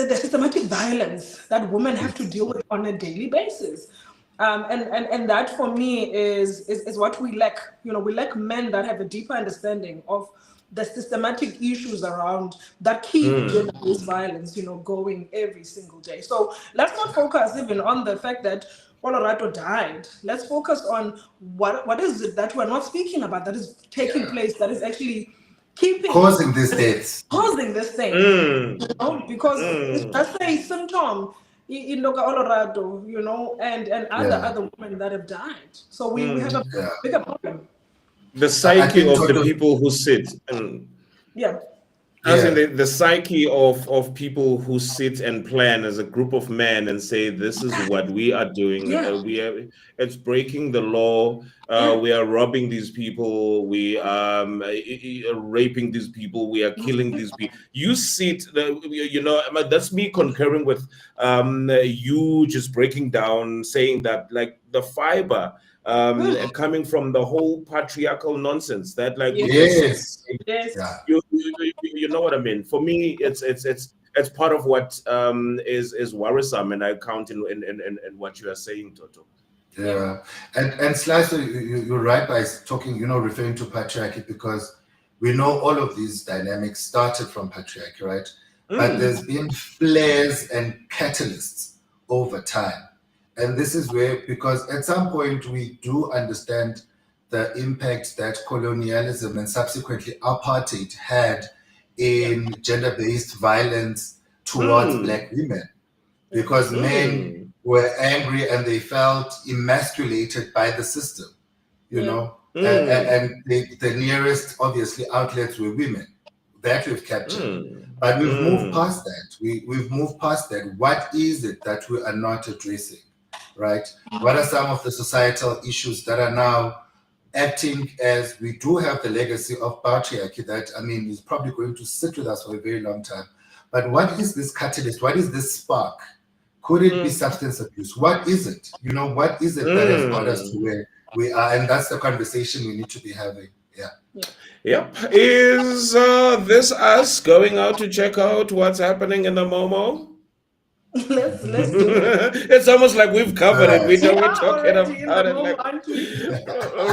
the systematic violence that women have to deal with on a daily basis. And that for me is what we lack. We lack men that have a deeper understanding of the systematic issues around that keep gender-based violence, going every single day. So let's not focus even on the fact that Olorato died. Let's focus on what is it that we're not speaking about that is taking place, that is actually causing these deaths. Causing this thing, because it's just a symptom in Olorato, and other women that have died. So we have a bigger problem. The psyche of the people who sit and as in the psyche of people who sit and plan as a group of men and say, this is what we are doing. It's breaking the law. We are robbing these people. We are raping these people. We are killing these people. You sit, that's me concurring with you just breaking down, saying that like the fiber coming from the whole patriarchal nonsense that like you know what I mean. For me, it's part of what is worrisome, and I count in what you are saying, Toto. Yeah, and Slyso, you're right by talking, referring to patriarchy, because we know all of these dynamics started from patriarchy, right? But there's been flares and catalysts over time. And this is where, because at some point we do understand the impact that colonialism and subsequently apartheid had in gender-based violence towards Black women, because men were angry and they felt emasculated by the system, and the nearest, obviously, outlets were women. That we've captured. But we've moved past that. We've moved past that. What is it that we are not addressing? Right? What are some of the societal issues that are now acting as we do have the legacy of patriarchy that, is probably going to sit with us for a very long time. But what is this catalyst? What is this spark? Could it be substance abuse? What is it? What is it that has got us to where we are? And that's the conversation we need to be having. Yep. Is this us going out to check out what's happening in the Momo? Let's do it. It's almost like we've covered it. We're talking about it like,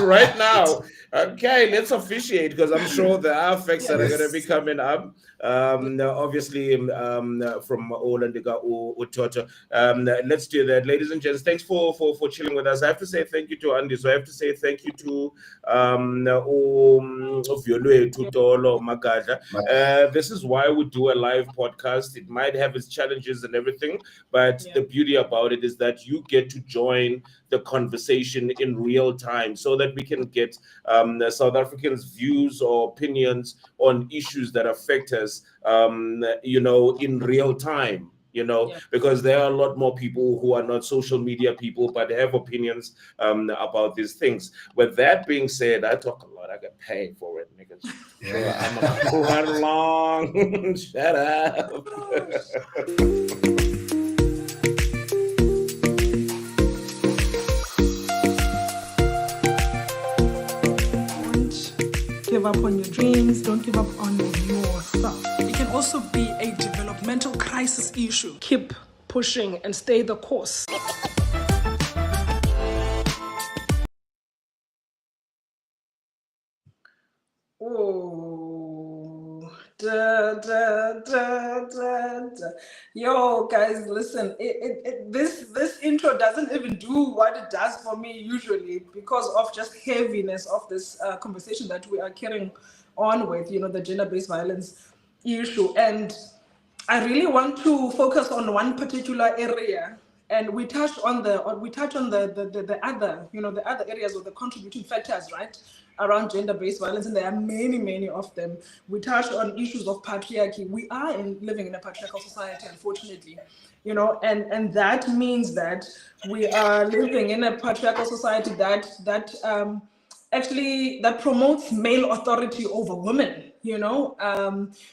right now. Okay, let's officiate, because I'm sure there are facts that are going to be coming up. Obviously, from Olandiga or Toto. Let's do that, ladies and gents. Thanks for chilling with us. I have to say thank you to Andy. So I have to say thank you to Tolo Magada. This is why we do a live podcast. It might have its challenges and everything, but the beauty about it is that you get to join the conversation in real time, so that we can get South Africans' views or opinions on issues that affect us, in real time. Because there are a lot more people who are not social media people but have opinions about these things. With that being said, I talk a lot. I get paid for it, niggas. So I'm gonna run along. Shut up. Give up on your dreams. Don't give up on yourself. It can also be a developmental crisis issue. Keep pushing and stay the course. Oh, yo, guys, listen. This intro doesn't even do what it does for me usually, because of just heaviness of this conversation that we are carrying on with, the gender-based violence issue. And I really want to focus on one particular area, and we touch on the other, the other areas of the contributing factors, right, around gender-based violence, and there are many, many of them. We touched on issues of patriarchy. We are living in a patriarchal society, unfortunately, and that means that we are living in a patriarchal society that promotes male authority over women,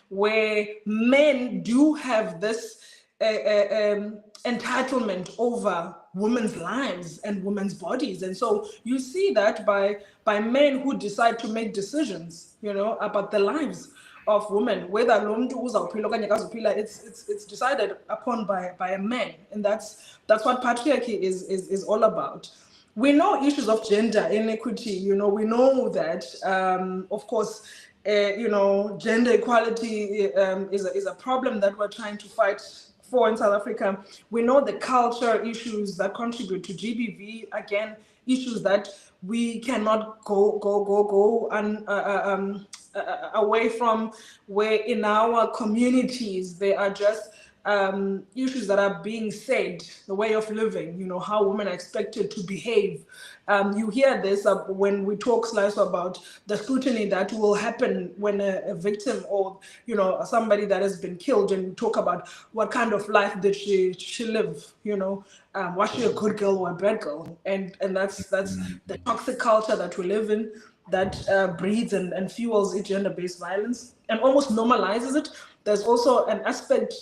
where men do have this entitlement over women's lives and women's bodies. And so you see that by men who decide to make decisions, about the lives of women, whether it's decided upon by a man. And that's what patriarchy is all about. We know issues of gender inequity, we know that, of course, gender equality is a problem that we're trying to fight for in South Africa. We know the culture issues that contribute to GBV, again, issues that we cannot go away from where in our communities there are just issues that are being said, the way of living, how women are expected to behave. You hear this when we talk, Slyso, about the scrutiny that will happen when a victim or, somebody that has been killed, and we talk about what kind of life did she live, was she a good girl or a bad girl? And that's the toxic culture that we live in, that breeds and fuels gender-based violence and almost normalizes it. There's also an aspect,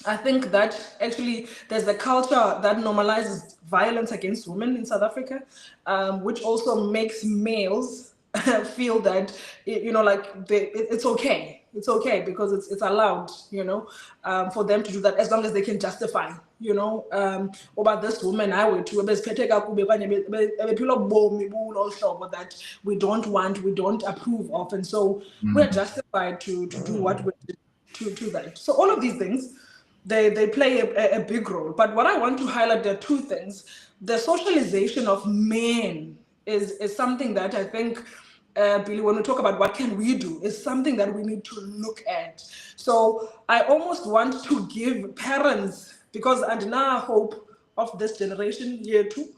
I think, that actually there's a culture that normalizes violence against women in South Africa, which also makes males feel that, it's okay. It's okay because it's allowed, for them to do that as long as they can justify, about this woman, I would too, that we don't want, we don't approve of. And so we're justified to do what we do to that. So all of these things, they play a big role. But what I want to highlight, there are two things. The socialization of men is something that I think, Billy, when we talk about what can we do, is something that we need to look at. So I almost want to give parents, because and now I hope of this generation, year two,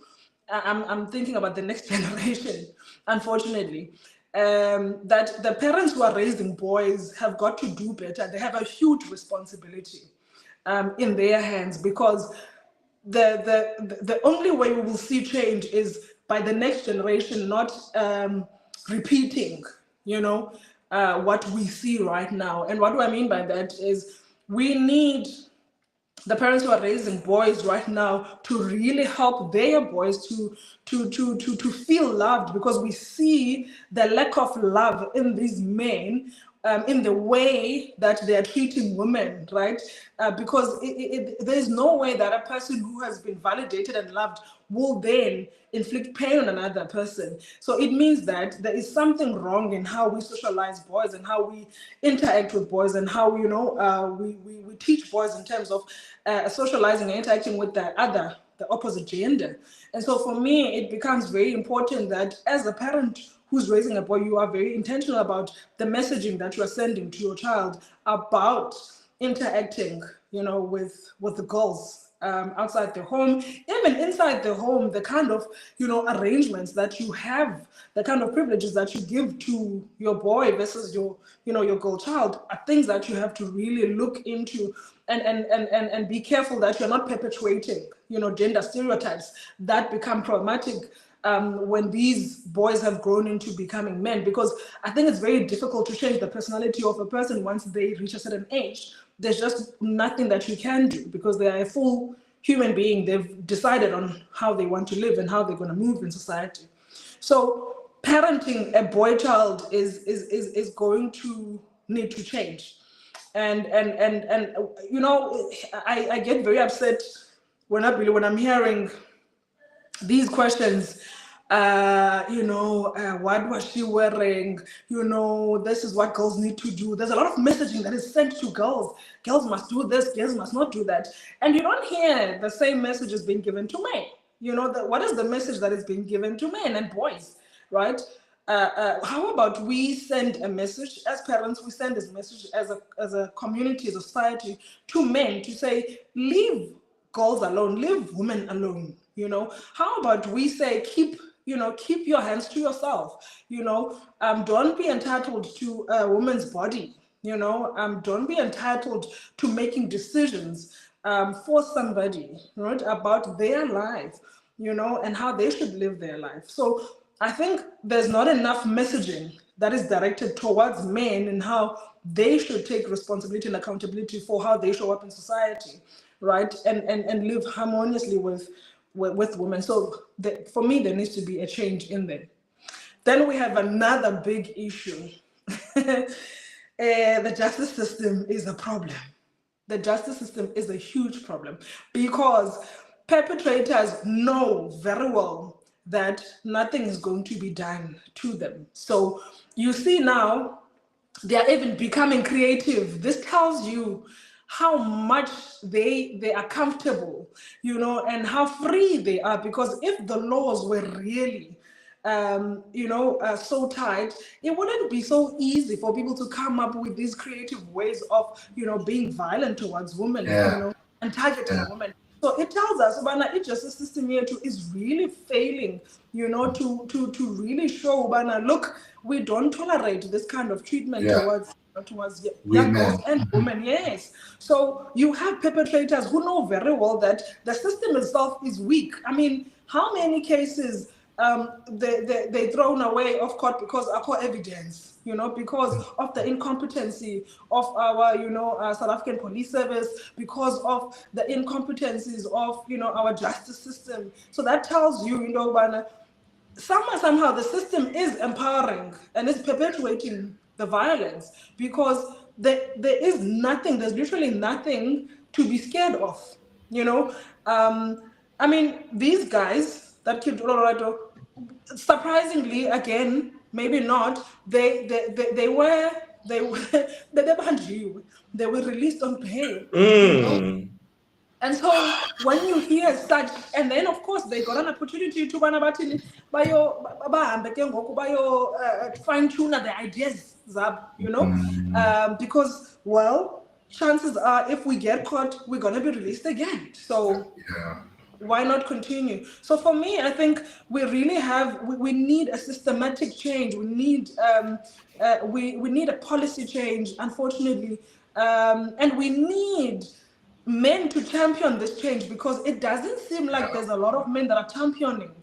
I'm thinking about the next generation, unfortunately, that the parents who are raising boys have got to do better. They have a huge responsibility in their hands, because the only way we will see change is by the next generation not repeating, what we see right now. And what do I mean by that is we need the parents who are raising boys right now to really help their boys to feel loved, because we see the lack of love in these men, in the way that they are treating women, right? Because there's no way that a person who has been validated and loved will then inflict pain on another person. So it means that there is something wrong in how we socialize boys and how we interact with boys and how, we teach boys in terms of socializing and interacting with the opposite gender. And so for me, it becomes very important that as a parent who's raising a boy, you are very intentional about the messaging that you are sending to your child about interacting, with the girls outside the home, even inside the home, the kind of, arrangements that you have, the kind of privileges that you give to your boy versus your girl child are things that you have to really look into and be careful that you're not perpetuating, gender stereotypes that become problematic when these boys have grown into becoming men, because I think it's very difficult to change the personality of a person once they reach a certain age. There's just nothing that you can do because they are a full human being. They've decided on how they want to live and how they're going to move in society. So parenting a boy child is going to need to change. And I get very upset when I'm hearing these questions, what was she wearing? This is what girls need to do. There's a lot of messaging that is sent to girls. Girls must do this, girls must not do that. And you don't hear the same messages being given to men. What is the message that is being given to men and boys, right? How about we send a message as parents, we send this message as a community, as a society, to men to say, leave girls alone, leave women alone. How about we say, keep your hands to yourself. Don't be entitled to a woman's body. Don't be entitled to making decisions for somebody, right, about their life, and how they should live their life. So I think there's not enough messaging that is directed towards men and how they should take responsibility and accountability for how they show up in society, right, and live harmoniously with women. So for me, there needs to be a change in there. Then we have another big issue. The justice system is a problem. The justice system is a huge problem because perpetrators know very well that nothing is going to be done to them. So you see now, they are even becoming creative. This tells you how much they are comfortable, and how free they are. Because if the laws were really so tight, it wouldn't be so easy for people to come up with these creative ways of, being violent towards women, Yeah. and targeting Yeah. women. So it tells us Ubana justice system here too is really failing, to really show Ubana, look, we don't tolerate this kind of treatment Yeah. towards young girls Women. and women. Yes. So you have perpetrators who know very well that the system itself is weak. I mean, how many cases they thrown away of court because of evidence, because of the incompetency of our, South African police service, because of the incompetencies of, our justice system. So that tells you, Bana, somehow the system is empowering and is perpetuating the violence because there's literally nothing to be scared of, you know. I mean, these guys that killed Olorato, surprisingly, again, maybe not, they were they were they were released on bail, you know. Mm. And so when you hear such, and then of course they got an opportunity to fine tune the ideas, because, well, chances are if we get caught, we're gonna be released again. So Yeah. why not continue? So for me, I think we really we need a systematic change. We need we need a policy change, unfortunately, and we need men to champion this change because it doesn't seem like there's a lot of men that are championing,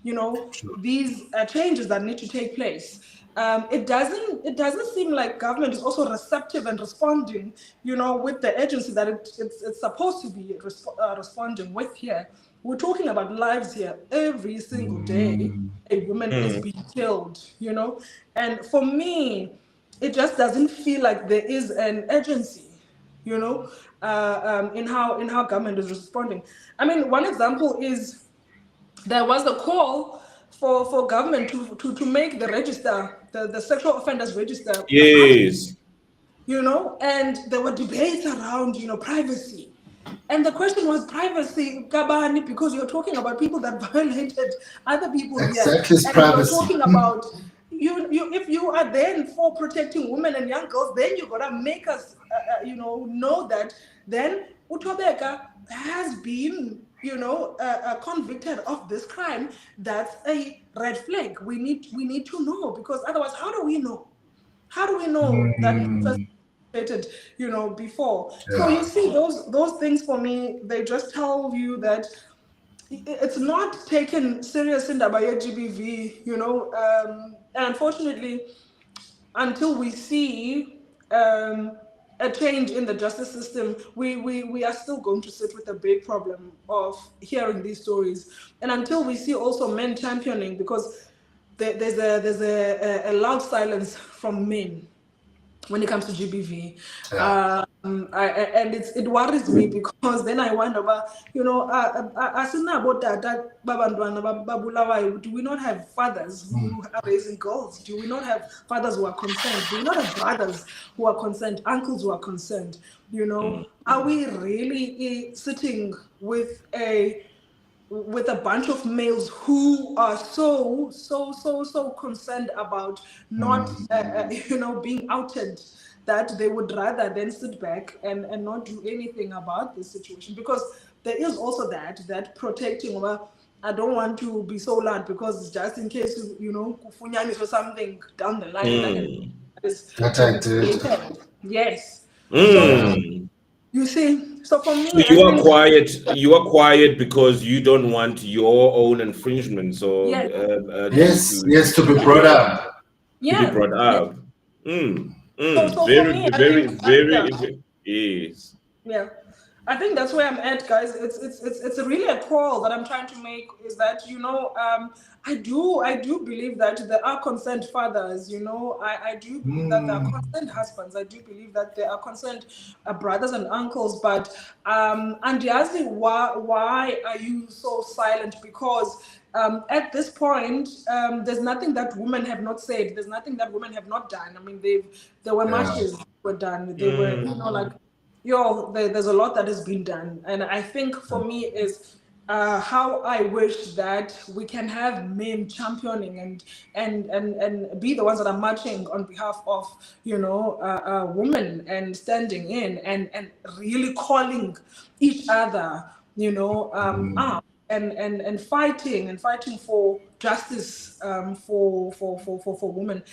True. these changes that need to take place. It doesn't seem like government is also receptive and responding, with the agency that it's supposed to be responding with here. We're talking about lives here. Every single day, a woman is Mm. being killed, and for me, it just doesn't feel like there is an urgency, in how government is responding. I mean, one example is there was a call for government to make the register, the sexual offenders register, public, Yes. and there were debates around, privacy. And the question was privacy, Kabani, because you're talking about people that violated other people here. Exactly, it's And you're privacy. talking about if you are then for protecting women and young girls, then you gotta make us know that then Utobeka has been convicted of this crime. That's a red flag. We need to know, because otherwise, how do we know? How do we know that first Mm. before? So Yeah. you see, those things for me, they just tell you that it's not taken serious in the GBV, and unfortunately, until we see a change in the justice system, we are still going to sit with a big problem of hearing these stories, and until we see also men championing, because there's a loud silence from men when it comes to GBV. Yeah. And it worries me, because then I wonder about, do we not have fathers who are raising girls? Do we not have fathers who are concerned? Do we not have brothers who are concerned, uncles who are concerned? Are we really sitting with a bunch of males who are so concerned about not being outed, that they would rather then sit back and not do anything about the situation? Because there is also that protecting I don't want to be so loud, because just in case kufunyaniswa or something down the line, and I can Mm. That to I be did. created. Yes. So Mm. you see, so for So me, I you are think, quiet. You are quiet because you don't want your own infringement. So yes, Yes, yes, to be brought up. to be yeah, brought yeah. up. Mm. Mm. So for Very, me, I very, think, yeah, yes. yeah, I think that's where I'm at, guys. It's really a call that I'm trying to make. Is that, I do believe that there are concerned fathers. I do believe that there are concerned husbands. I do believe that there are concerned brothers and uncles. But Andiazi, why are you so silent? Because at this point, there's nothing that women have not said. There's nothing that women have not done. I mean, there were Yeah. marches were done. They were, Mm. like, there's a lot that has been done. And I think for me is how I wish that we can have men championing and be the ones that are marching on behalf of women and standing in and really calling each other out and fighting for justice for women.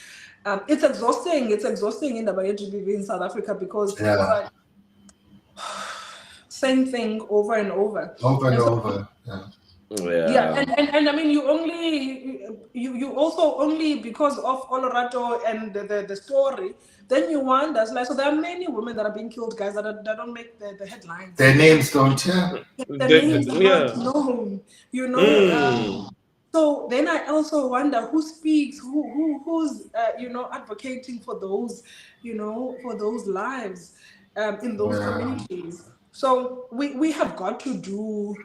It's exhausting. It's exhausting in the GBV in South Africa because it's like same thing over and over. Over and So, over. yeah, and I mean, you also only because of Olorato and the story, then you wonder, like, so there are many women that are being killed, guys, that don't make the headlines. Their names don't, Their names are not known, So then I also wonder who speaks, who's advocating for those, for those lives in those communities. So we have got to do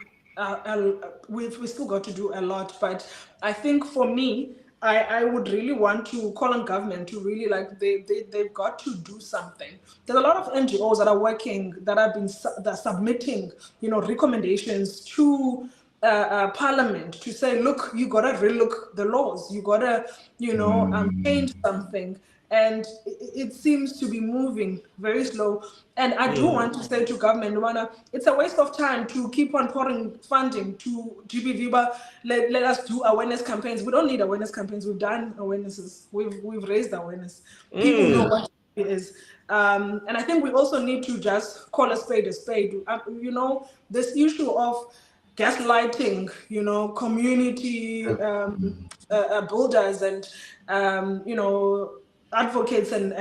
we've still got to do a lot, but I think for me, I would really want to call on government to really they've got to do something. There's a lot of NGOs that are working that have been submitting recommendations to Parliament to say, look, you gotta relook the laws, you gotta change something. And it seems to be moving very slow. And I do want to say to government, it's a waste of time to keep on pouring funding to GBV, but let us do awareness campaigns. We don't need awareness campaigns. We've done awarenesses. We've raised awareness. People know what it is. And I think we also need to just call a spade a spade. This issue of gaslighting, community builders and advocates and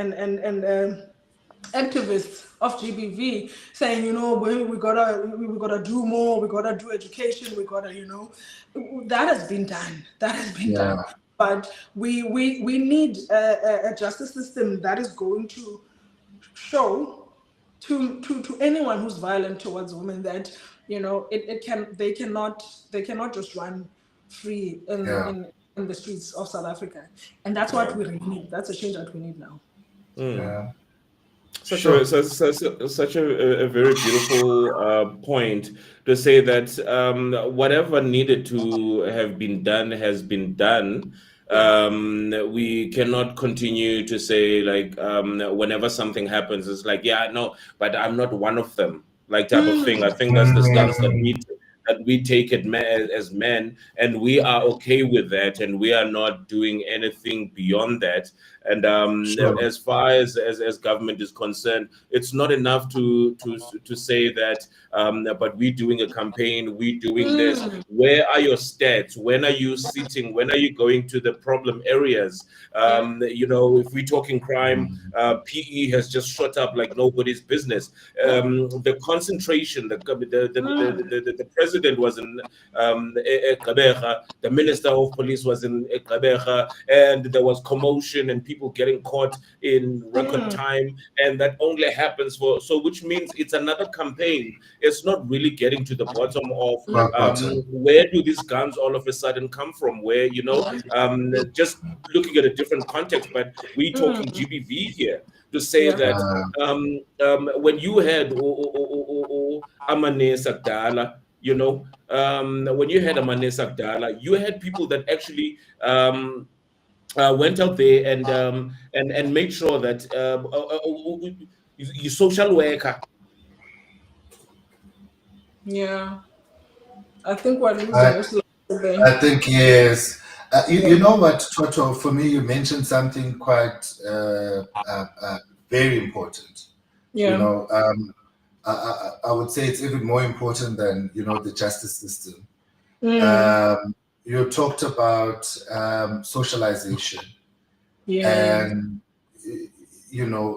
activists of GBV saying, we gotta do more, we gotta do education, we gotta, that has been done. That has been done. But we need a justice system that is going to show to anyone who's violent towards women that they cannot just run free in the streets of South Africa, and that's what we really need. That's a change that we need now. Such a very beautiful point to say that whatever needed to have been done has been done. We cannot continue to say whenever something happens, it's like, yeah, no, but I'm not one of them, like type of thing. I think that's the stance that we take it as men, and we are okay with that, and we are not doing anything beyond that. And as far as government is concerned, it's not enough to say that. But we're doing a campaign, we're doing this. Where are your stats? When are you sitting? When are you going to the problem areas? If we're talking crime, PE has just shot up like nobody's business. The concentration, the president was in Gqeberha, the minister of police was in Gqeberha, and there was commotion and people getting caught in record time, and that only happens which means it's another campaign. It's not really getting to the bottom of where do these guns all of a sudden come from, where just looking at a different context, but we're talking GBV here to say that when you had Amanesa Dala, when you had Amanesa Dala, you had people that actually went out there and made sure that you social worker. Yeah, I think we're losing I think yes. You know what, Toto? For me, you mentioned something quite very important. Yeah. I would say it's even more important than the justice system. You talked about socialization, and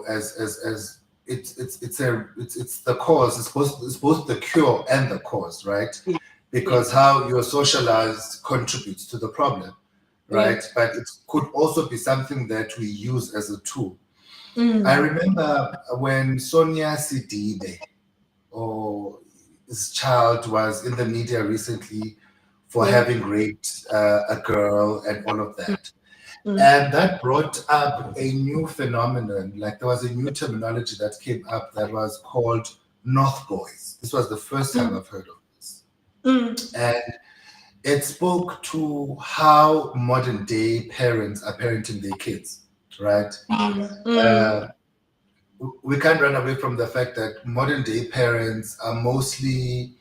as it's the cause. It's both the cure and the cause, right? Because how you're socialized contributes to the problem, right? But it could also be something that we use as a tool. I remember when Sonia Sidibe, or his child, was in the media recently for having raped a girl and all of that. And that brought up a new phenomenon. Like there was a new terminology that came up that was called North Boys. This was the first time I've heard of this. And it spoke to how modern day parents are parenting their kids, right? We can't run away from the fact that modern day parents are mostly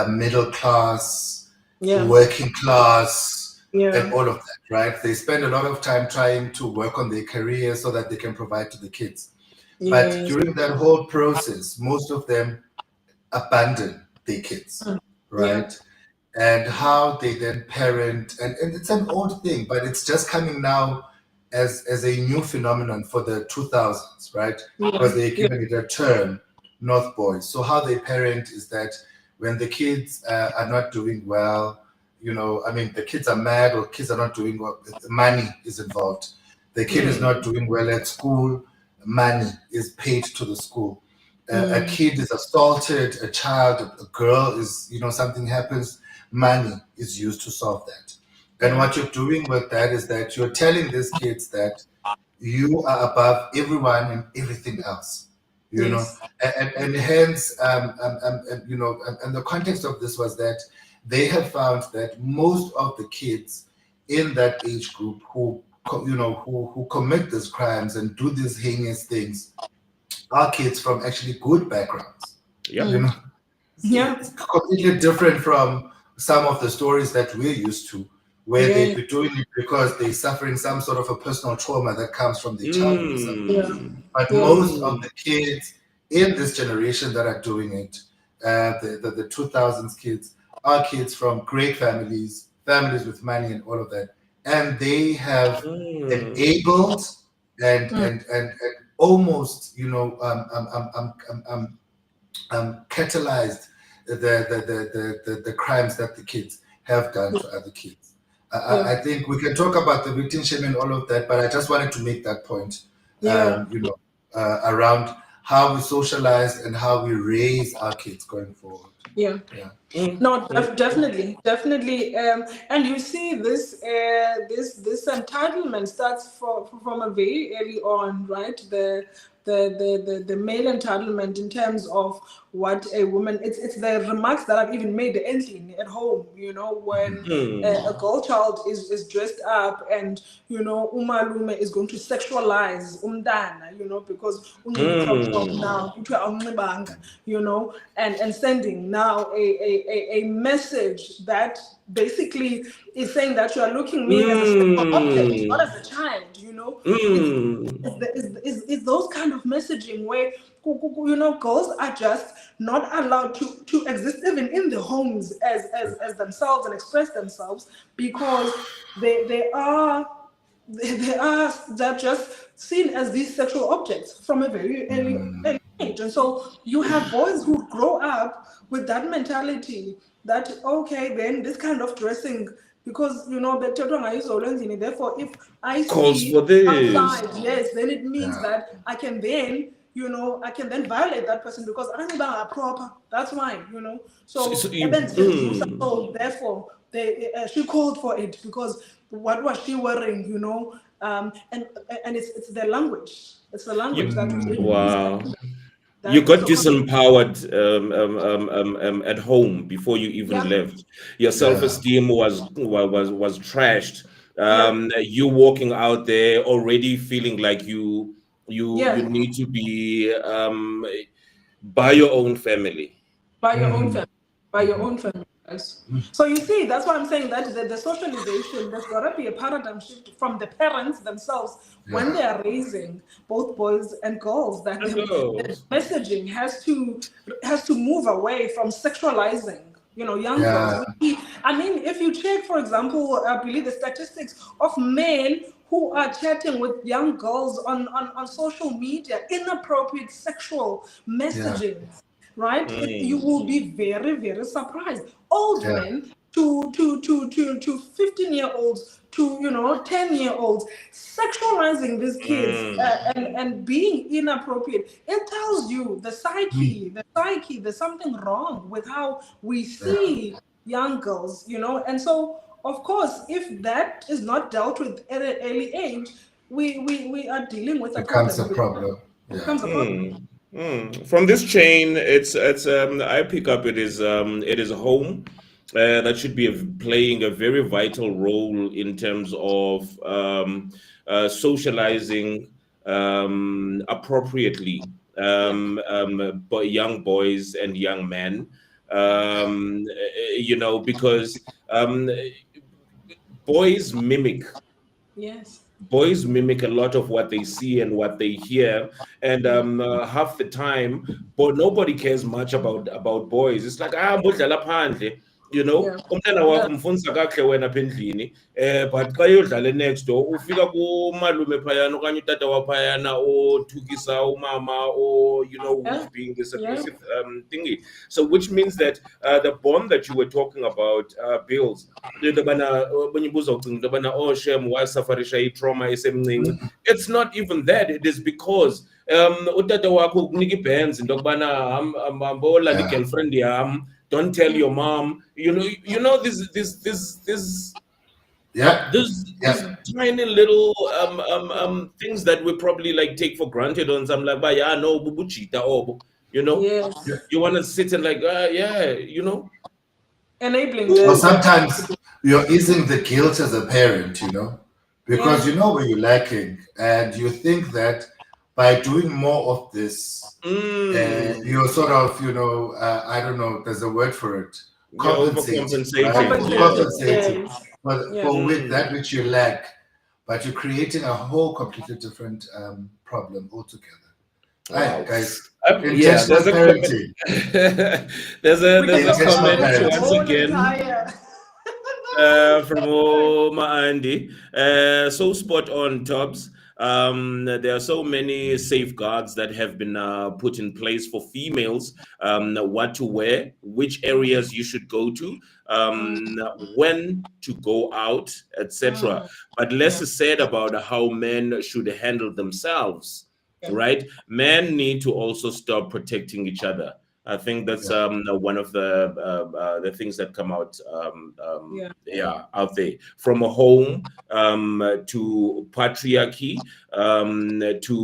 middle class, working class, and all of that, right? They spend a lot of time trying to work on their career so that they can provide to the kids. But during that whole process, most of them abandon their kids, right? And how they then parent, and it's an old thing, but it's just coming now as a new phenomenon for the 2000s, right? Because they're giving it a term, North Boys. So how they parent is that when the kids are not doing well, I mean, the kids are mad or kids are not doing well, money is involved. The kid is not doing well at school, money is paid to the school. A kid is assaulted, a child, a girl is, something happens, money is used to solve that. And what you're doing with that is that you're telling these kids that you are above everyone and everything else, know, and hence, and the context of this was that they have found that most of the kids in that age group who commit these crimes and do these heinous things are kids from actually good backgrounds. It's completely different from some of the stories that we're used to, where they'd be doing it because they're suffering some sort of a personal trauma that comes from their childhood. But most of the kids in this generation that are doing it, the 2000s kids, are kids from great families with money and all of that. And they have enabled and almost, catalyzed the crimes that the kids have done to other kids. I think we can talk about the victim shaming and all of that, but I just wanted to make that point, around how we socialize and how we raise our kids going forward. No, definitely. And you see this entitlement starts from a very early on, right? The male entitlement in terms of what a woman, it's the remarks that I've even made at home, when a girl child is dressed up and umalume is going to sexualize umdana, because now and sending now a message that basically is saying that you are looking me as a sexual object, not as a child, It's those kind of messaging where, girls are just not allowed to exist even in the homes as themselves and express themselves, because they're just seen as these sexual objects from a very early age. And so you have boys who grow up with that mentality that, okay, then this kind of dressing, because therefore if I see outside, then it means that I can then violate that person because I'm proper. That's why, So therefore she called for it because what was she wearing, and it's the language. It's the language that you got disempowered at home before you even left. Your self-esteem was trashed. You walking out there already feeling like you need to be by your own family. By your own family. So you see, that's why I'm saying that the socialization, there's got to be a paradigm shift from the parents themselves when they are raising both boys and girls, that the messaging has to move away from sexualizing young girls. I mean, if you check, for example, I believe the statistics of men who are chatting with young girls on social media, inappropriate sexual messaging. Right? You will be very, very surprised. Old men to 15-year-olds to 10-year-olds sexualizing these kids and being inappropriate. It tells you the psyche, there's something wrong with how we see young girls, and so of course if that is not dealt with at an early age, we are dealing with a problem. It becomes a problem. From this chain, it's I pick up it is home, that should be playing a very vital role in terms of socializing appropriately, young boys and young men, because boys mimic Yes. boys mimic a lot of what they see and what they hear, and half the time, but nobody cares much about boys. It's like bodlala phandle, Yeah. umntana Yeah. wakho umfundisa kakuhle wena apha endlini, but xa yodlala next door ufika kumalume phayana okanye utata waphayana othukisa umama, or who's Yeah. being this Yeah. abusive thingy. So which means that the bond that you were talking about, Bills, into yobana obunye ubuza ucinga into yobana Shem wasafarisha itrauma esemncinci. It's not even that. It is because utata wakho ukunika ibands into yokubana hambolala igirlfriend yam, don't tell your mom, this Yeah. these tiny little things that we probably like take for granted on some, like, yeah, no bubuchita obo, Yes. you want to sit and like, yeah, Enabling Well, them. sometimes you're easing the guilt as a parent, because you know where you're lacking, and you think that by doing more of this, you're sort of, I don't know, there's a word for it, compensating, overcompensating, right? yeah. Compensating Yes. for with that which you lack, but you're creating a whole completely different problem altogether. Wow. Right, guys. Yeah, there's a parenting. there's a comment parenting. once again from Oma Andy. So spot on, Tops. There are so many safeguards that have been put in place for females, what to wear, which areas you should go to, when to go out, etc. But less is said about how men should handle themselves. Right? Men need to also stop protecting each other. I think that's one of the things that come out out there, from a home to patriarchy, to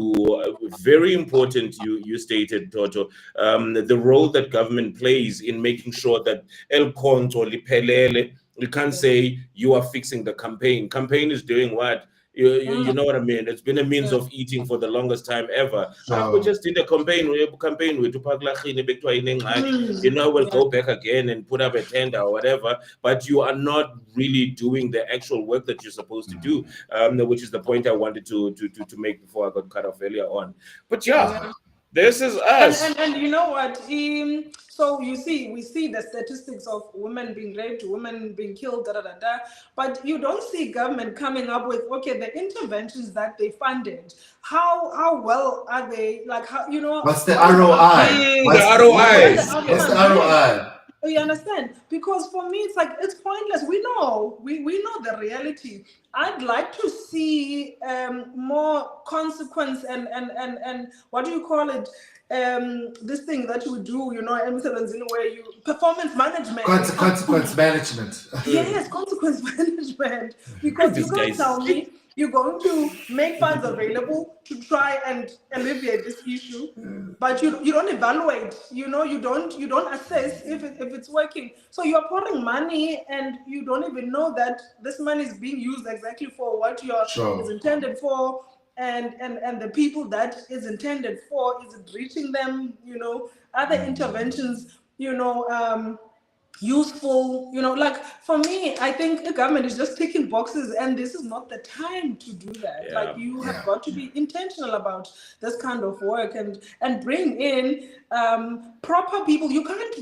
very important, you stated, Toto, the role that government plays in making sure that el conto liphelele. You can't say you are fixing the campaign. Campaign is doing what? You know what I mean? It's been a means of eating for the longest time ever. We just did a campaign with we'll go back again and put up a tender or whatever, but you are not really doing the actual work that you're supposed to do, which is the point I wanted to make before I got cut off earlier on. But this is us. And you know what? So we see the statistics of women being raped, women being killed, but you don't see government coming up with, okay, the interventions that they funded, how well are they, like, how, what's the ROI? What's the ROI? You understand? Because for me, it's like, it's pointless. We know the reality. I'd like to see more consequence and what do you call it? This thing that you do, where you performance management. Consequence management. Yes, consequence management. Because you can't tell me you're going to make funds available to try and alleviate this issue, but you don't evaluate. You don't assess if it's working. So you're pouring money and you don't even know that this money is being used exactly for what is intended for, and the people that is intended for, is it reaching them? Other interventions, useful, like, for me, I think the government is just ticking boxes, and this is not the time to do that. Like, you have got to be intentional about this kind of work and bring in proper people. You can't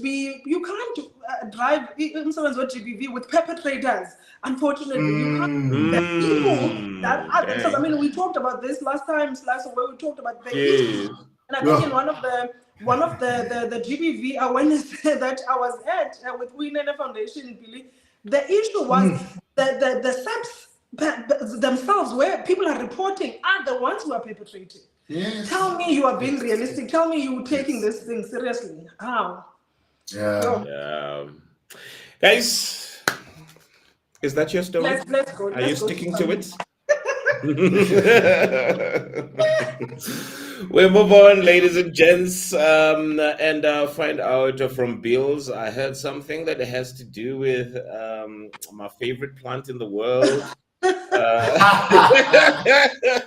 drive someone's GBV with perpetrators. Unfortunately, you can't. The people that are, so, I mean, we talked about this last time, Slyso, where we talked about the issue, and I think in one of the GBV awareness that I was at with Winene Foundation, Billy, the issue was the SAPs themselves, where people are reporting, are the ones who are perpetrating. Yes. Tell me you are being realistic. Tell me you're taking this thing seriously. How? Guys, is that your story? Let's go. Are you sticking to it? We move on, ladies and gents, and find out from Bills. I heard something that has to do with my favorite plant in the world. Uh,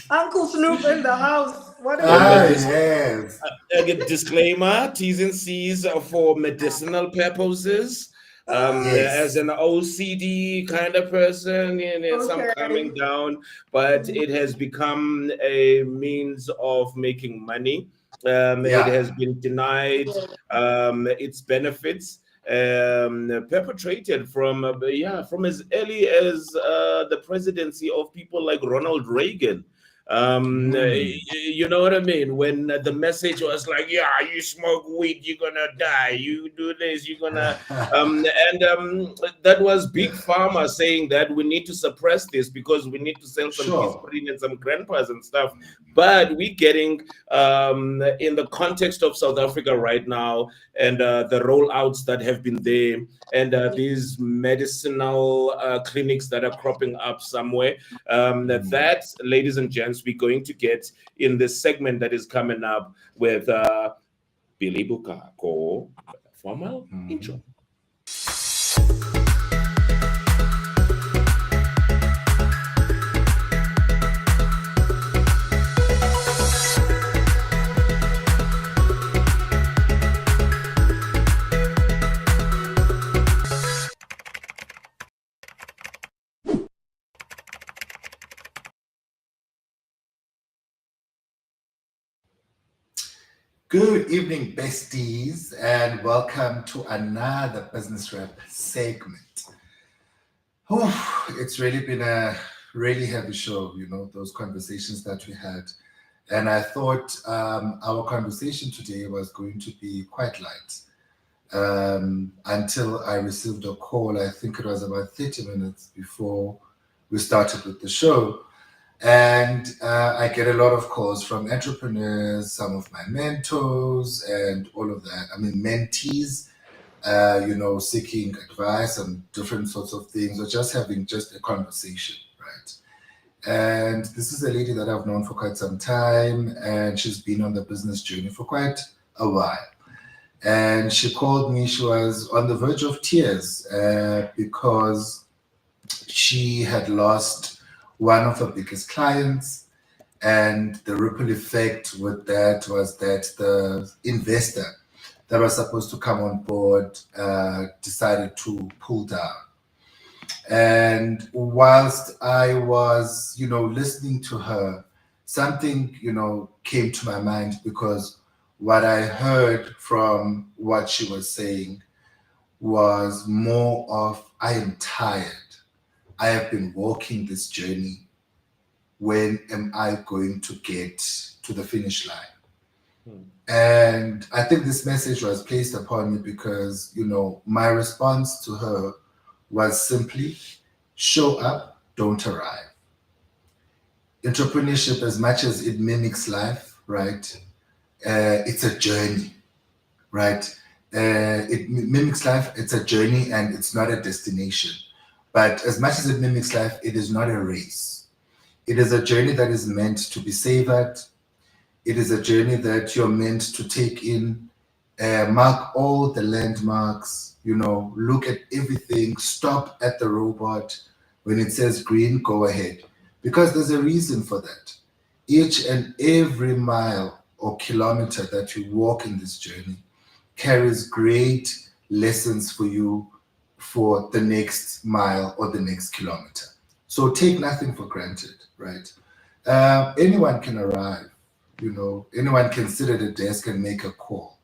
Uncle Snoop in the house. What are we um, a, Ah, doing? dis- yes. a disclaimer: T's and C's are for medicinal purposes. As Yes. an OCD kind of person, some Okay. calming down, but it has become a means of making money. It Yeah. has been denied its benefits, perpetrated from from as early as the presidency of people like Ronald Reagan. Mm. You know what I mean? When the message was like, "Yeah, you smoke weed, you're gonna die. You do this, you're gonna," and that was big pharma saying that we need to suppress this because we need to sell some Sure. aspirin and some grandpas and stuff. But we're getting in the context of South Africa right now and the rollouts that have been there and these medicinal clinics that are cropping up somewhere. Mm. That, ladies and gents, we're going to get in this segment that is coming up with Billy Bukako. Formal Mhm. intro. Good evening, besties, and welcome to another Business Rep segment. Oh, it's really been a really heavy show, those conversations that we had. And I thought our conversation today was going to be quite light until I received a call. I think it was about 30 minutes before we started with the show. And I get a lot of calls from entrepreneurs, some of my mentors, and all of that. I mean, mentees, seeking advice on different sorts of things or just having just a conversation, right? And this is a lady that I've known for quite some time, and she's been on the business journey for quite a while. And she called me, she was on the verge of tears because she had lost one of her biggest clients. And the ripple effect with that was that the investor that was supposed to come on board decided to pull down. And whilst I was, listening to her, something, came to my mind because what I heard from what she was saying was more of, I am tired. I have been walking this journey. When am I going to get to the finish line? Hmm. And I think this message was placed upon me because, my response to her was simply show up, don't arrive. Entrepreneurship, as much as it mimics life, right? It's a journey, right? It mimics life, it's a journey and it's not a destination. But as much as it mimics life, it is not a race. It is a journey that is meant to be savored. It is a journey that you're meant to take in, mark all the landmarks, look at everything, stop at the robot. When it says green, go ahead. Because there's a reason for that. Each and every mile or kilometer that you walk in this journey carries great lessons for you for the next mile or the next kilometer. So take nothing for granted, right? Anyone can arrive, anyone can sit at a desk and make a call.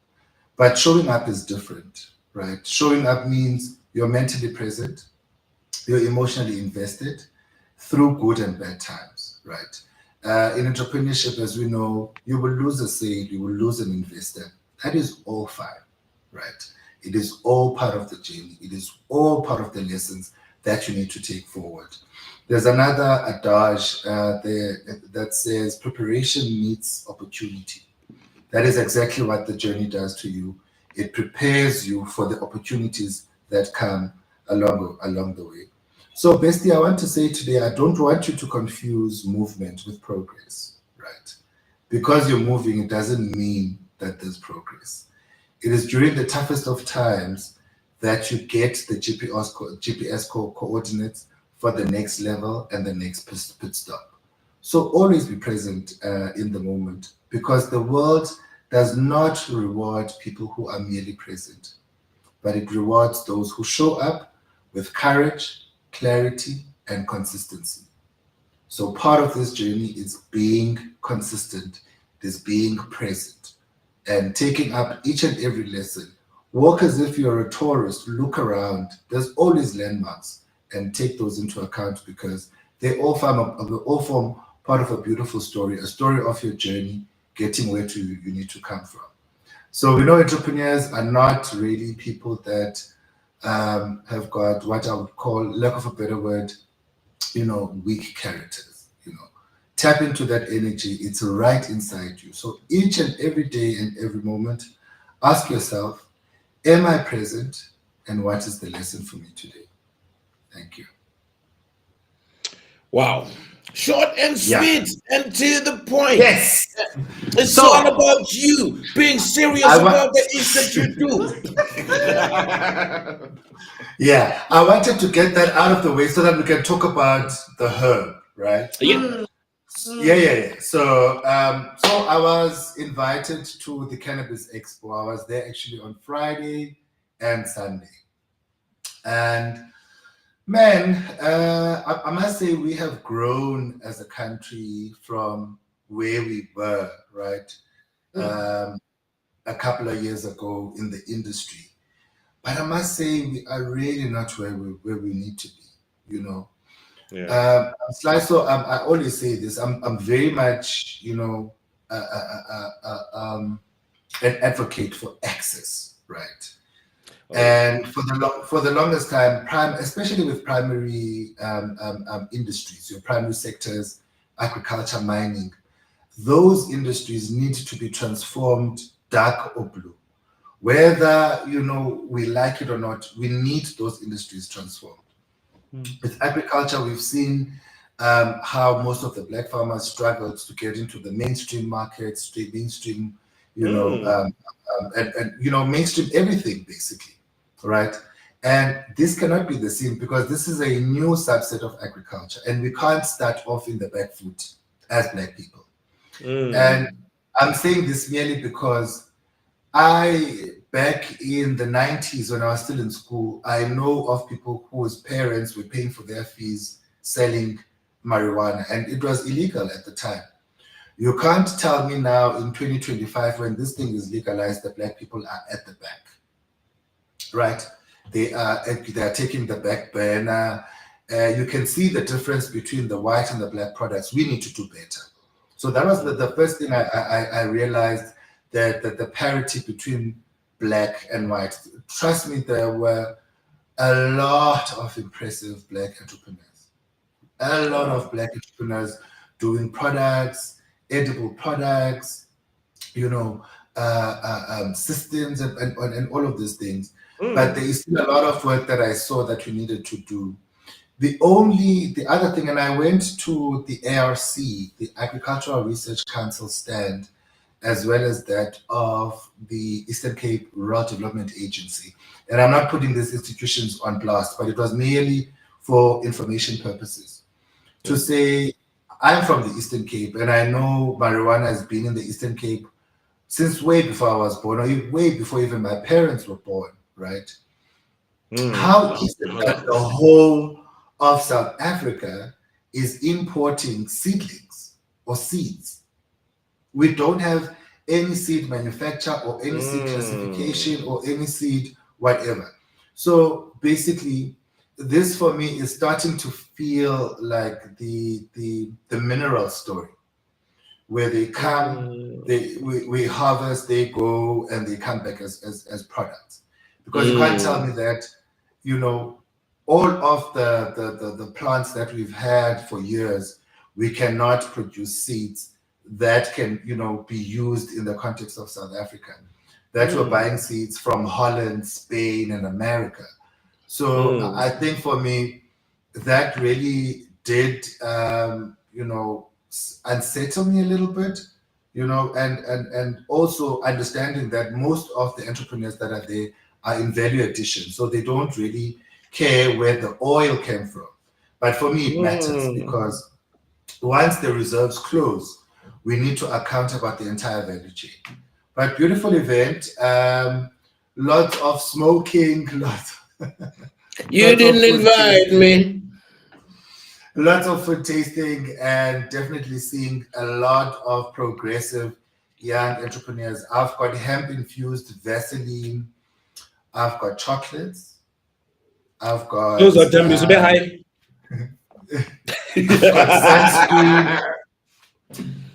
But showing up is different, right? Showing up means you're mentally present, you're emotionally invested through good and bad times, right? In entrepreneurship, as we know, you will lose a sale, you will lose an investor. That is all fine, right? It is all part of the journey. It is all part of the lessons that you need to take forward. There's another adage there that says preparation meets opportunity. That is exactly what the journey does to you. It prepares you for the opportunities that come along the way. So, Bestie, I want to say today, I don't want you to confuse movement with progress, right? Because you're moving, it doesn't mean that there's progress. It is during the toughest of times that you get the GPS coordinates for the next level and the next pit stop. So always be present in the moment, because the world does not reward people who are merely present, but it rewards those who show up with courage, clarity, and consistency. So part of this journey is being consistent, is being present, and taking up each and every lesson. Walk as if you're a tourist, look around. There's always landmarks, and take those into account, because they all form part of a beautiful story, a story of your journey, getting where you need to come from. So we know entrepreneurs are not really people that have got what I would call, lack of a better word, weak characters. Tap into that energy. It's right inside you. So each and every day and every moment, ask yourself, am I present? And what is the lesson for me today? Thank you. Wow. Short and Yeah. sweet and to the point. Yes. It's So- all about you being serious I wa- about the things that you do. Yeah, I wanted to get that out of the way so that we can talk about the herb, right? Yeah. Yeah. So I was invited to the Cannabis Expo. I was there actually on Friday and Sunday. And man, I must say we have grown as a country from where we were, right? A couple of years ago in the industry. But I must say we are really not where we need to be, Yeah. Slyso, I always say this. I'm very much, an advocate for access, right? And for the longest time, especially with primary industries, your primary sectors, agriculture, mining, those industries need to be transformed dark or blue. Whether we like it or not, we need those industries transformed. With agriculture, we've seen how most of the black farmers struggled to get into the mainstream markets, the mainstream, mainstream everything basically, right? And this cannot be the same, because this is a new subset of agriculture, and we can't start off in the back foot as black people. And I'm saying this merely because back in the 90s, when I was still in school, I know of people whose parents were paying for their fees selling marijuana, and it was illegal at the time. You can't tell me now in 2025, when this thing is legalized, that black people are at the back, right? They are taking the back burner. You can see the difference between the white and the black products. We need to do better. So that was the first thing I realized, that the parity between black and white. Trust me, there were a lot of impressive black entrepreneurs. A lot of black entrepreneurs doing products, edible products, systems and all of these things. But there is still a lot of work that I saw that we needed to do. The other thing, and I went to the ARC, the Agricultural Research Council stand, as well as that of the Eastern Cape Rural Development Agency. And I'm not putting these institutions on blast, but it was merely for information purposes. To say, I'm from the Eastern Cape, and I know marijuana has been in the Eastern Cape since way before I was born, or way before even my parents were born, right? How is it that the whole of South Africa is importing seedlings or seeds? We don't have any seed manufacturer or any seed classification or any seed whatever. So basically, this for me is starting to feel like the mineral story, where they come, we harvest, they go, and they come back as products. Because you can't tell me that, all of the plants that we've had for years, we cannot produce seeds that can, be used in the context of South Africa. That we're buying seeds from Holland, Spain, and America. So I think for me, that really did, unsettle me a little bit, and also understanding that most of the entrepreneurs that are there are in value addition, so they don't really care where the oil came from. But for me, it matters because once the reserves close, we need to account about the entire value chain. But beautiful event, lots of smoking, You didn't invite me. Lots of food tasting, and definitely seeing a lot of progressive young entrepreneurs. I've got hemp infused Vaseline. I've got chocolates. I've got Those are time to be high. I've got sunscreen.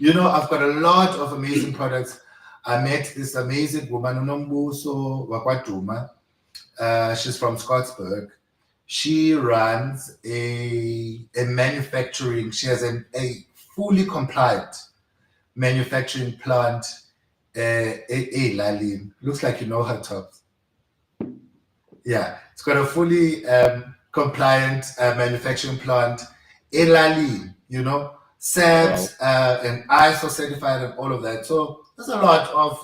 I've got a lot of amazing products. I met this amazing woman, Unombuso Wakwaduma. She's from Scottsburg. She runs a manufacturing, she has a fully compliant manufacturing plant, Lalim. Looks like you know her tops. Yeah, it's got a fully compliant manufacturing plant, Lalim, SAT and ISO certified and all of that. So there's a lot of,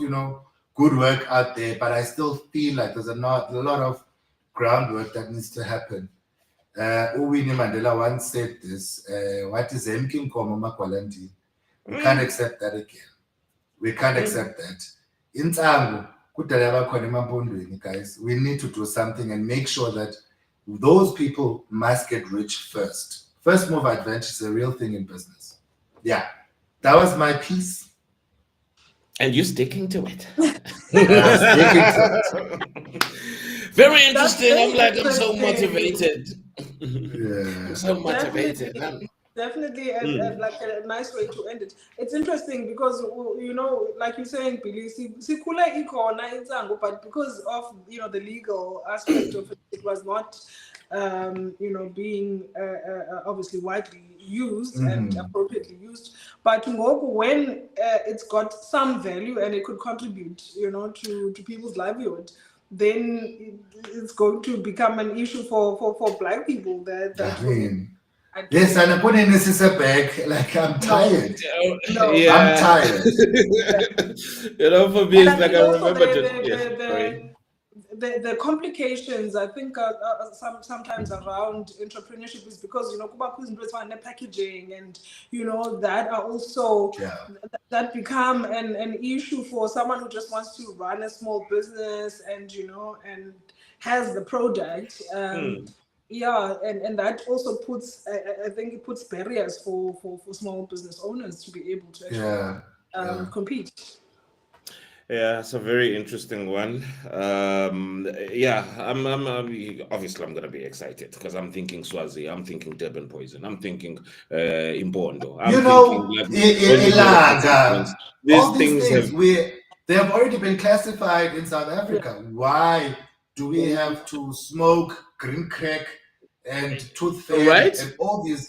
good work out there, but I still feel like there's a lot of groundwork that needs to happen. Winnie Mandela once said this, what is Emking Komoma Kwalandi? We can't accept that again. We can't accept that. In Tango, guys, we need to do something and make sure that those people must get rich first. First mover advantage is a real thing in business. Yeah, that was my piece. And you're sticking to it. Very interesting. I'm so motivated. Yeah. I'm so motivated. Definitely, and like a nice way to end it. It's interesting because like you're saying, Billy, but because of the legal aspect of it, it was not being obviously widely used and appropriately used. But when it's got some value and it could contribute, to people's livelihood, then it's going to become an issue for Black people. Yes, and I put in this is a bag. Like I'm tired. No. Yeah. I'm tired. For me, it's like I remember the complications I think sometimes around entrepreneurship is because packaging and that are also that become an issue for someone who just wants to run a small business and and has the product. Yeah, and that also puts, I think it puts barriers for small business owners to be able to actually compete. Yeah, it's a very interesting one. I'm obviously I'm gonna be excited because I'm thinking Swazi, I'm thinking Durban Poison, I'm thinking Impondo. These things they have already been classified in South Africa. Why do we have to smoke green crack and tooth fairy and all these?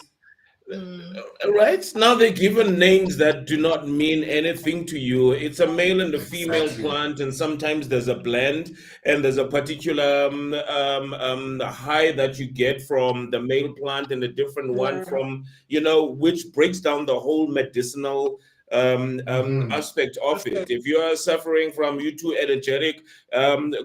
Right now they're given names that do not mean anything to you. It's a male and a female plant, and sometimes there's a blend, and there's a particular high that you get from the male plant and a different one from which breaks down the whole medicinal aspect of it. If you are suffering from you too energetic,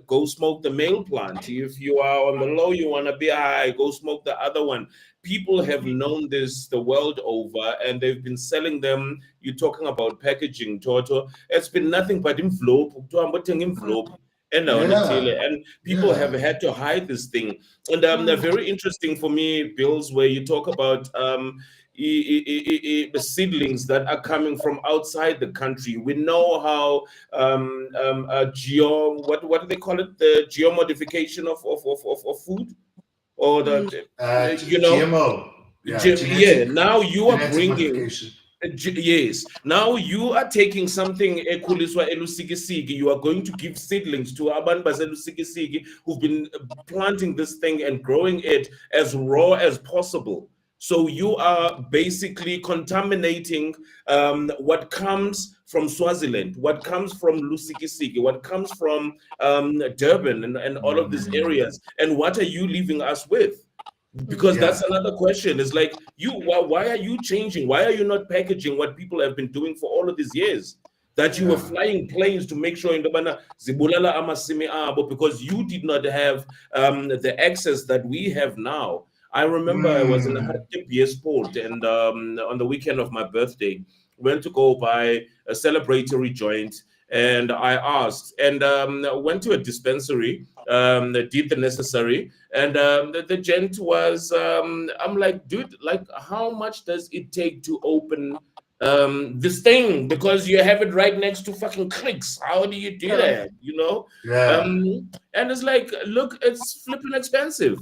go smoke the male plant. If you are on the low, you want to be high, go smoke the other one. People have known this the world over, and they've been selling them. You're talking about packaging, Toto. It's been nothing but envelope, and people have had to hide this thing. And they're very interesting for me, Bills, where you talk about the seedlings that are coming from outside the country. We know how what do they call it? The geomodification of food, or the GMO. Now you are bringing. Yes. Now you are taking something ekuliswa elusikisiki. You are going to give seedlings to Aban Bazelusikisiki who've been planting this thing and growing it as raw as possible. So you are basically contaminating what comes from Swaziland, what comes from Lusikisiki, what comes from Durban and all of these areas. And what are you leaving us with? Because that's another question. It's like, why are you changing? Why are you not packaging what people have been doing for all of these years? that you were Yeah. flying planes to make sure in the zibulala amasimi abo, because you did not have the access that we have now. I remember I was in a Mm. Sport, and on the weekend of my birthday, went to go buy a celebratory joint, and I asked, and went to a dispensary, did the necessary, and the gent was, I'm like, dude, like, how much does it take to open this thing, because you have it right next to fucking clicks? How do you do Yeah. that, you know? Yeah. And it's like, look, it's flipping expensive.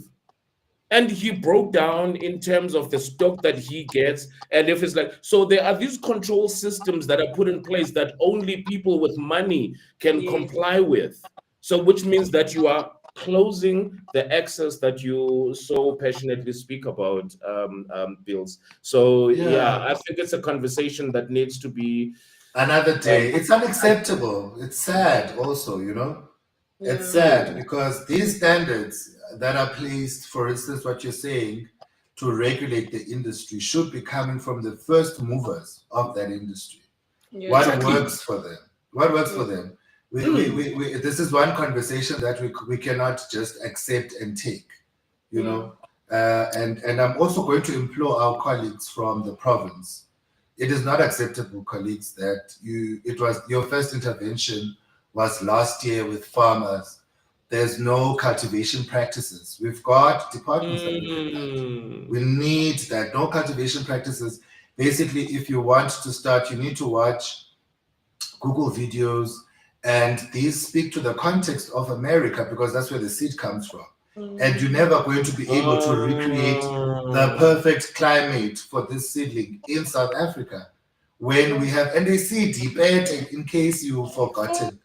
And he broke down in terms of the stock that he gets. And if it's like, so there are these control systems that are put in place that only people with money can Yes. comply with. So which means that you are closing the access that you so passionately speak about, Bills. So yeah, Yeah. I think it's a conversation that needs to be Another um, day. It's unacceptable. It's sad also, you know. It's Yeah. sad because these standards that are placed, for instance, what you're saying, to regulate the industry should be coming from the first movers of that industry. Yeah. What exactly. works for them? What works for Yeah. them? Mm, This is one conversation that we cannot just accept and take, you Yeah. know. And I'm also going to implore our colleagues from the province. It is not acceptable, colleagues, that it was your first intervention was last year with farmers. There's no cultivation practices. We've got departments that we can add. mm. We need that. No cultivation practices. Basically, if you want to start, you need to watch Google videos, and these speak to the context of America because that's where the seed comes from. And you're Mm. never going to be able to recreate the Oh. perfect climate for this seedling in South Africa when we have, and they see deep in case you've forgotten.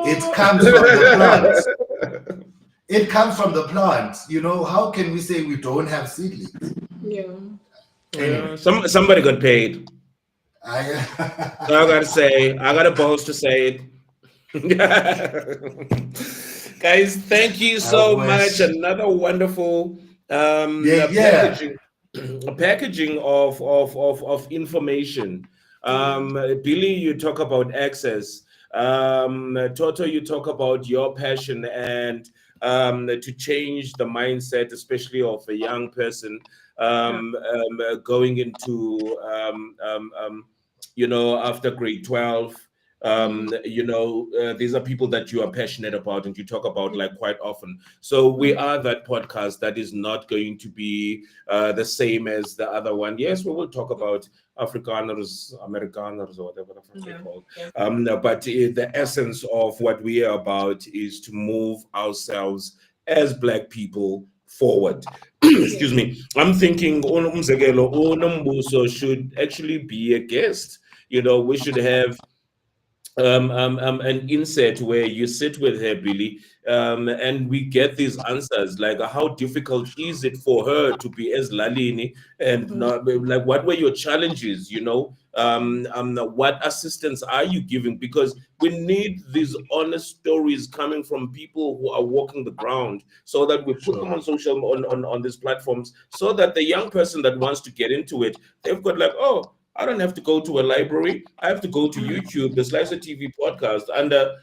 It comes from the plant. It comes from the plant. You know, how can we say we don't have seedlings? Yeah. Yeah, Anyway, somebody got paid. I I gotta say, I got a balls to say it. Guys, thank you I so much. wish. Another wonderful Yeah, yeah. packaging packaging of information. Yeah. Billy, you talk about access. Toto, you talk about your passion and to change the mindset, especially of a young person Yeah. going into after grade 12. Mm. These are people that you are passionate about and you talk about like quite often. So we Mm. are that podcast that is not going to be the same as the other one. Yes, we will talk about Afrikaners, Amerikaners, or whatever the fuck they're Yeah. called. Yeah. But the essence of what we are about is to move ourselves as Black people forward. Yeah. Excuse me. I'm thinking Umzekelo, Unombuso should actually be a guest. We should have an insert where you sit with her, Billy, and we get these answers. Like, how difficult is it for her to be as Lalini, and Mm. not like what were your challenges? What assistance are you giving? Because we need these honest stories coming from people who are walking the ground, so that we put them Sure. on social on these platforms, so that the young person that wants to get into it, they've got like, oh, I don't have to go to a library. I have to go to YouTube, the Slyso TV podcast, and the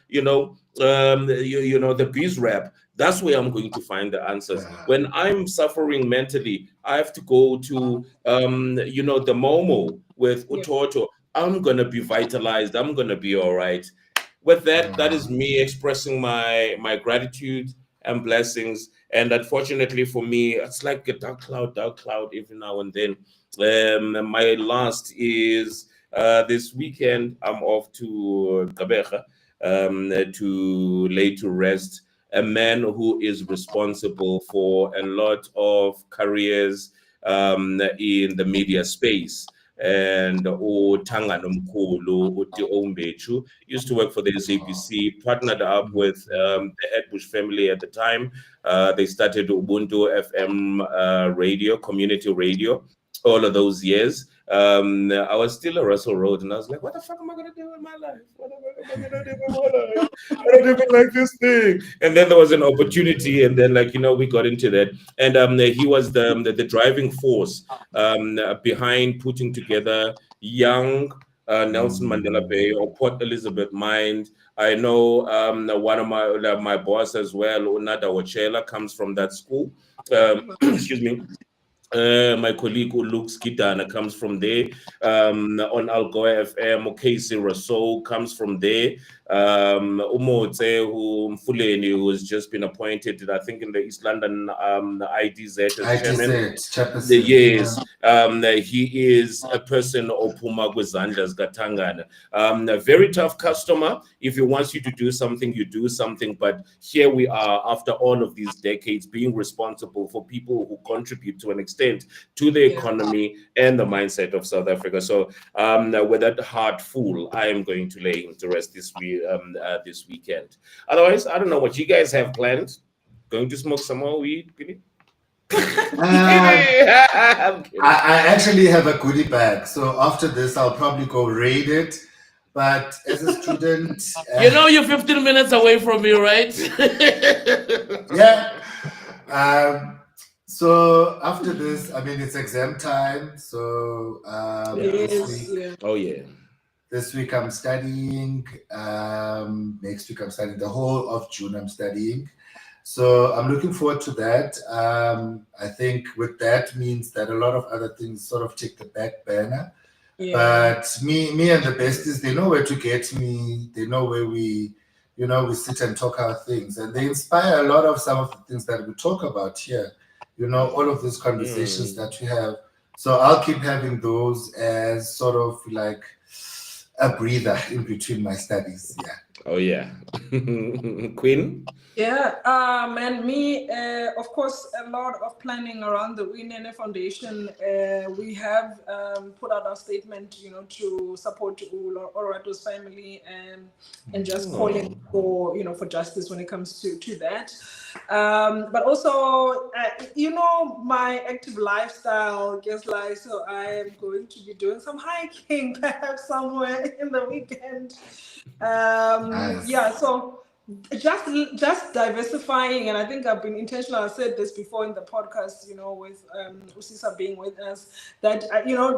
Bees Rap. That's where I'm going to find the answers. Uh, When I'm suffering mentally, I have to go to the Momo with Yeah. Utoto. I'm gonna be vitalized. I'm gonna be all right. With that, that is me expressing my gratitude and blessings. And unfortunately for me, it's like a dark cloud every now and then. My last is this weekend. I'm off to Gqeberha, to lay to rest a man who is responsible for a lot of careers in the media space. And uThanga Nomkhulu, uTi Ombechu, used to work for the SABC, partnered up with the Edbush family at the time. They started Ubuntu FM radio, community radio, all of those years. I was still a Russell Road, and I was like, "What the fuck am I gonna do with my life? What am I gonna do with my life? I don't even like this thing." And then there was an opportunity, and then we got into that. And he was the driving force behind putting together young Nelson Mandela Bay or Port Elizabeth Mine. I know one of my boss as well, Unada Wachela, comes from that school. Excuse me. My colleague Luke Skidana comes from there. On Algoa FM, Casey Rousseau comes from there. Umotse, who has just been appointed, I think, in the East London IDZ as chairman. Chairperson. Yes, he is a person of Puma Gwezandas Gatangana. A very tough customer. If he wants you to do something, you do something. But here we are, after all of these decades, being responsible for people who contribute to an extent to the economy and the mindset of South Africa. So, with that heart full, I am going to lay him to rest this weekend. Otherwise, I don't know what you guys have planned. Going to smoke some more weed, Billy? I actually have a goodie bag, so after this I'll probably go raid it. But as a student, you're 15 minutes away from me, right? Yeah. So after this, I mean, it's exam time. So this week I'm studying. Next week I'm studying. The whole of June I'm studying. So I'm looking forward to that. I think with that means that a lot of other things sort of take the back burner. But me and the besties, they know where to get me. They know where we sit and talk our things. And they inspire a lot of some of the things that we talk about here. All of these conversations that we have. So I'll keep having those as sort of like a breather in between my studies. Yeah. Oh, yeah. Queen? Yeah, and me, of course, a lot of planning around the WINN Foundation. We have put out our statement, to support Olorato's family and just calling for justice when it comes to that. But also, my active lifestyle, so I am going to be doing some hiking, perhaps somewhere in the weekend. Nice. Yeah, so just diversifying, and I think I've been intentional. I said this before in the podcast, with Usisa being with us, that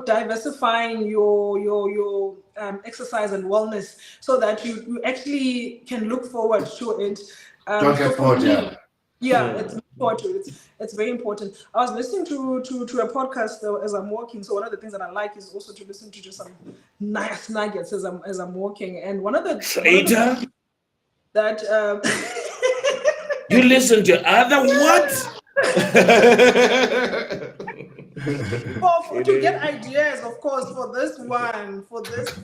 diversifying your exercise and wellness so that you actually can look forward to it. Don't get bored, it's important. It's very important. I was listening to a podcast though as I'm walking. So one of the things that I like is also to listen to just some nice nuggets as I'm walking. And one of the that you listen to other what? To get ideas, of course, for this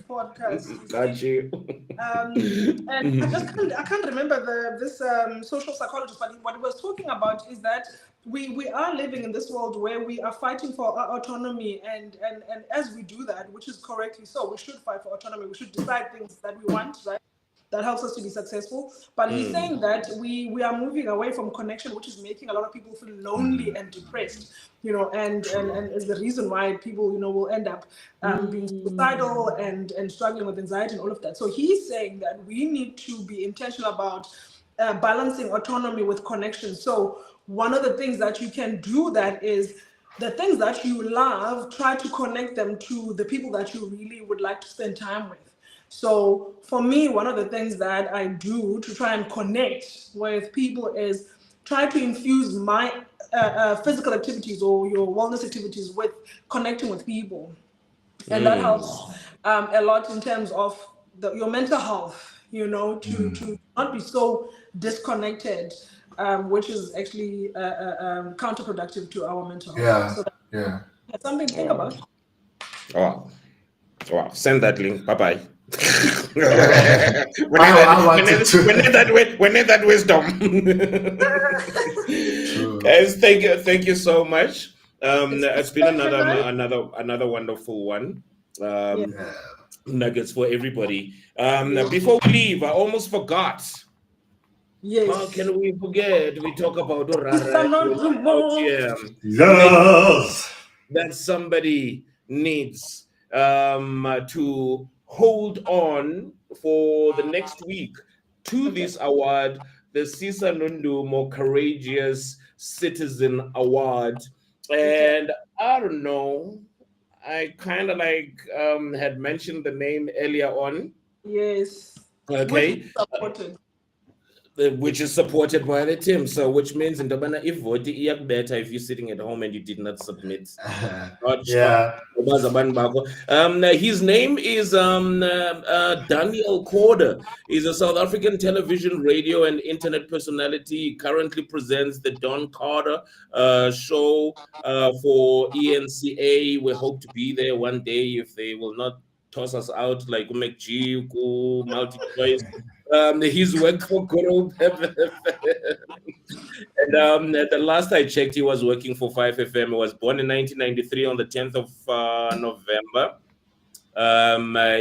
podcast. Got you. And I can't remember this social psychologist, but what he was talking about is that we are living in this world where we are fighting for our autonomy, and as we do that, which is correctly so, we should fight for autonomy. We should decide things that we want, right? That helps us to be successful. But he's saying that we are moving away from connection, which is making a lot of people feel lonely and depressed, and is the reason why people, will end up being suicidal and struggling with anxiety and all of that. So he's saying that we need to be intentional about balancing autonomy with connection. So one of the things that you can do that is the things that you love, try to connect them to the people that you really would like to spend time with. So for me, one of the things that I do to try and connect with people is try to infuse my physical activities or your wellness activities with connecting with people. And that helps a lot in terms of your mental health, to not be so disconnected, which is actually counterproductive to our mental health. Yeah. That's something to think about. Wow. Send that link. Bye-bye. We need that wisdom. Guys, thank you so much. It's been another wonderful one. Nuggets for everybody. Before we leave, I almost forgot. Yes. How can we forget? We talk about that somebody needs to hold on for the next week to this award, the Sisa Nundu More Courageous Citizen Award. And I don't know, I kind of like had mentioned the name earlier on. Yes. Okay. Which is supported. Which is supported by the team. So, which means in Dabana, if vote better if you're sitting at home and you did not submit. Yeah. His name is Daniel Corder. He's a South African television, radio, and internet personality. He currently presents the Don Carter show for ENCA. We hope to be there one day if they will not toss us out like McG, multi choice. He's worked for Guru. And at the last I checked, he was working for 5FM. He was born in 1993 on the 10th of November.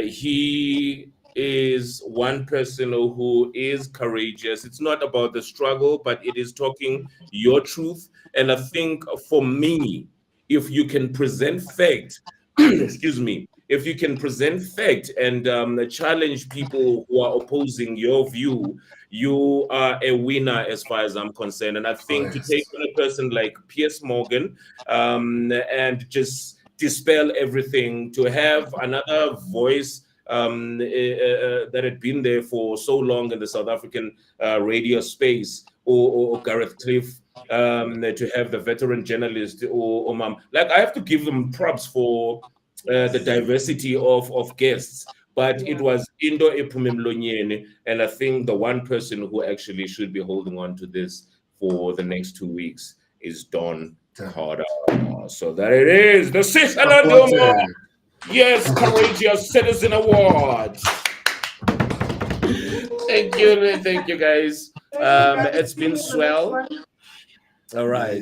He is one person who is courageous. It's not about the struggle, but it is talking your truth. And I think for me, if you can present fact, excuse me, if you can present fact and challenge people who are opposing your view, you are a winner as far as I'm concerned. And I think to take on a person like Piers Morgan and just dispel everything, to have another voice that had been there for so long in the South African radio space, or Gareth Cliff, to have the veteran journalist, or like, I have to give them props for the diversity of guests. But it was Indo Epumemlonyene, and I think the one person who actually should be holding on to this for the next 2 weeks is Don Carter. So there it is, the Switzerland Award. Yes, Courageous Citizen Award. Thank you guys. It's been swell. All right.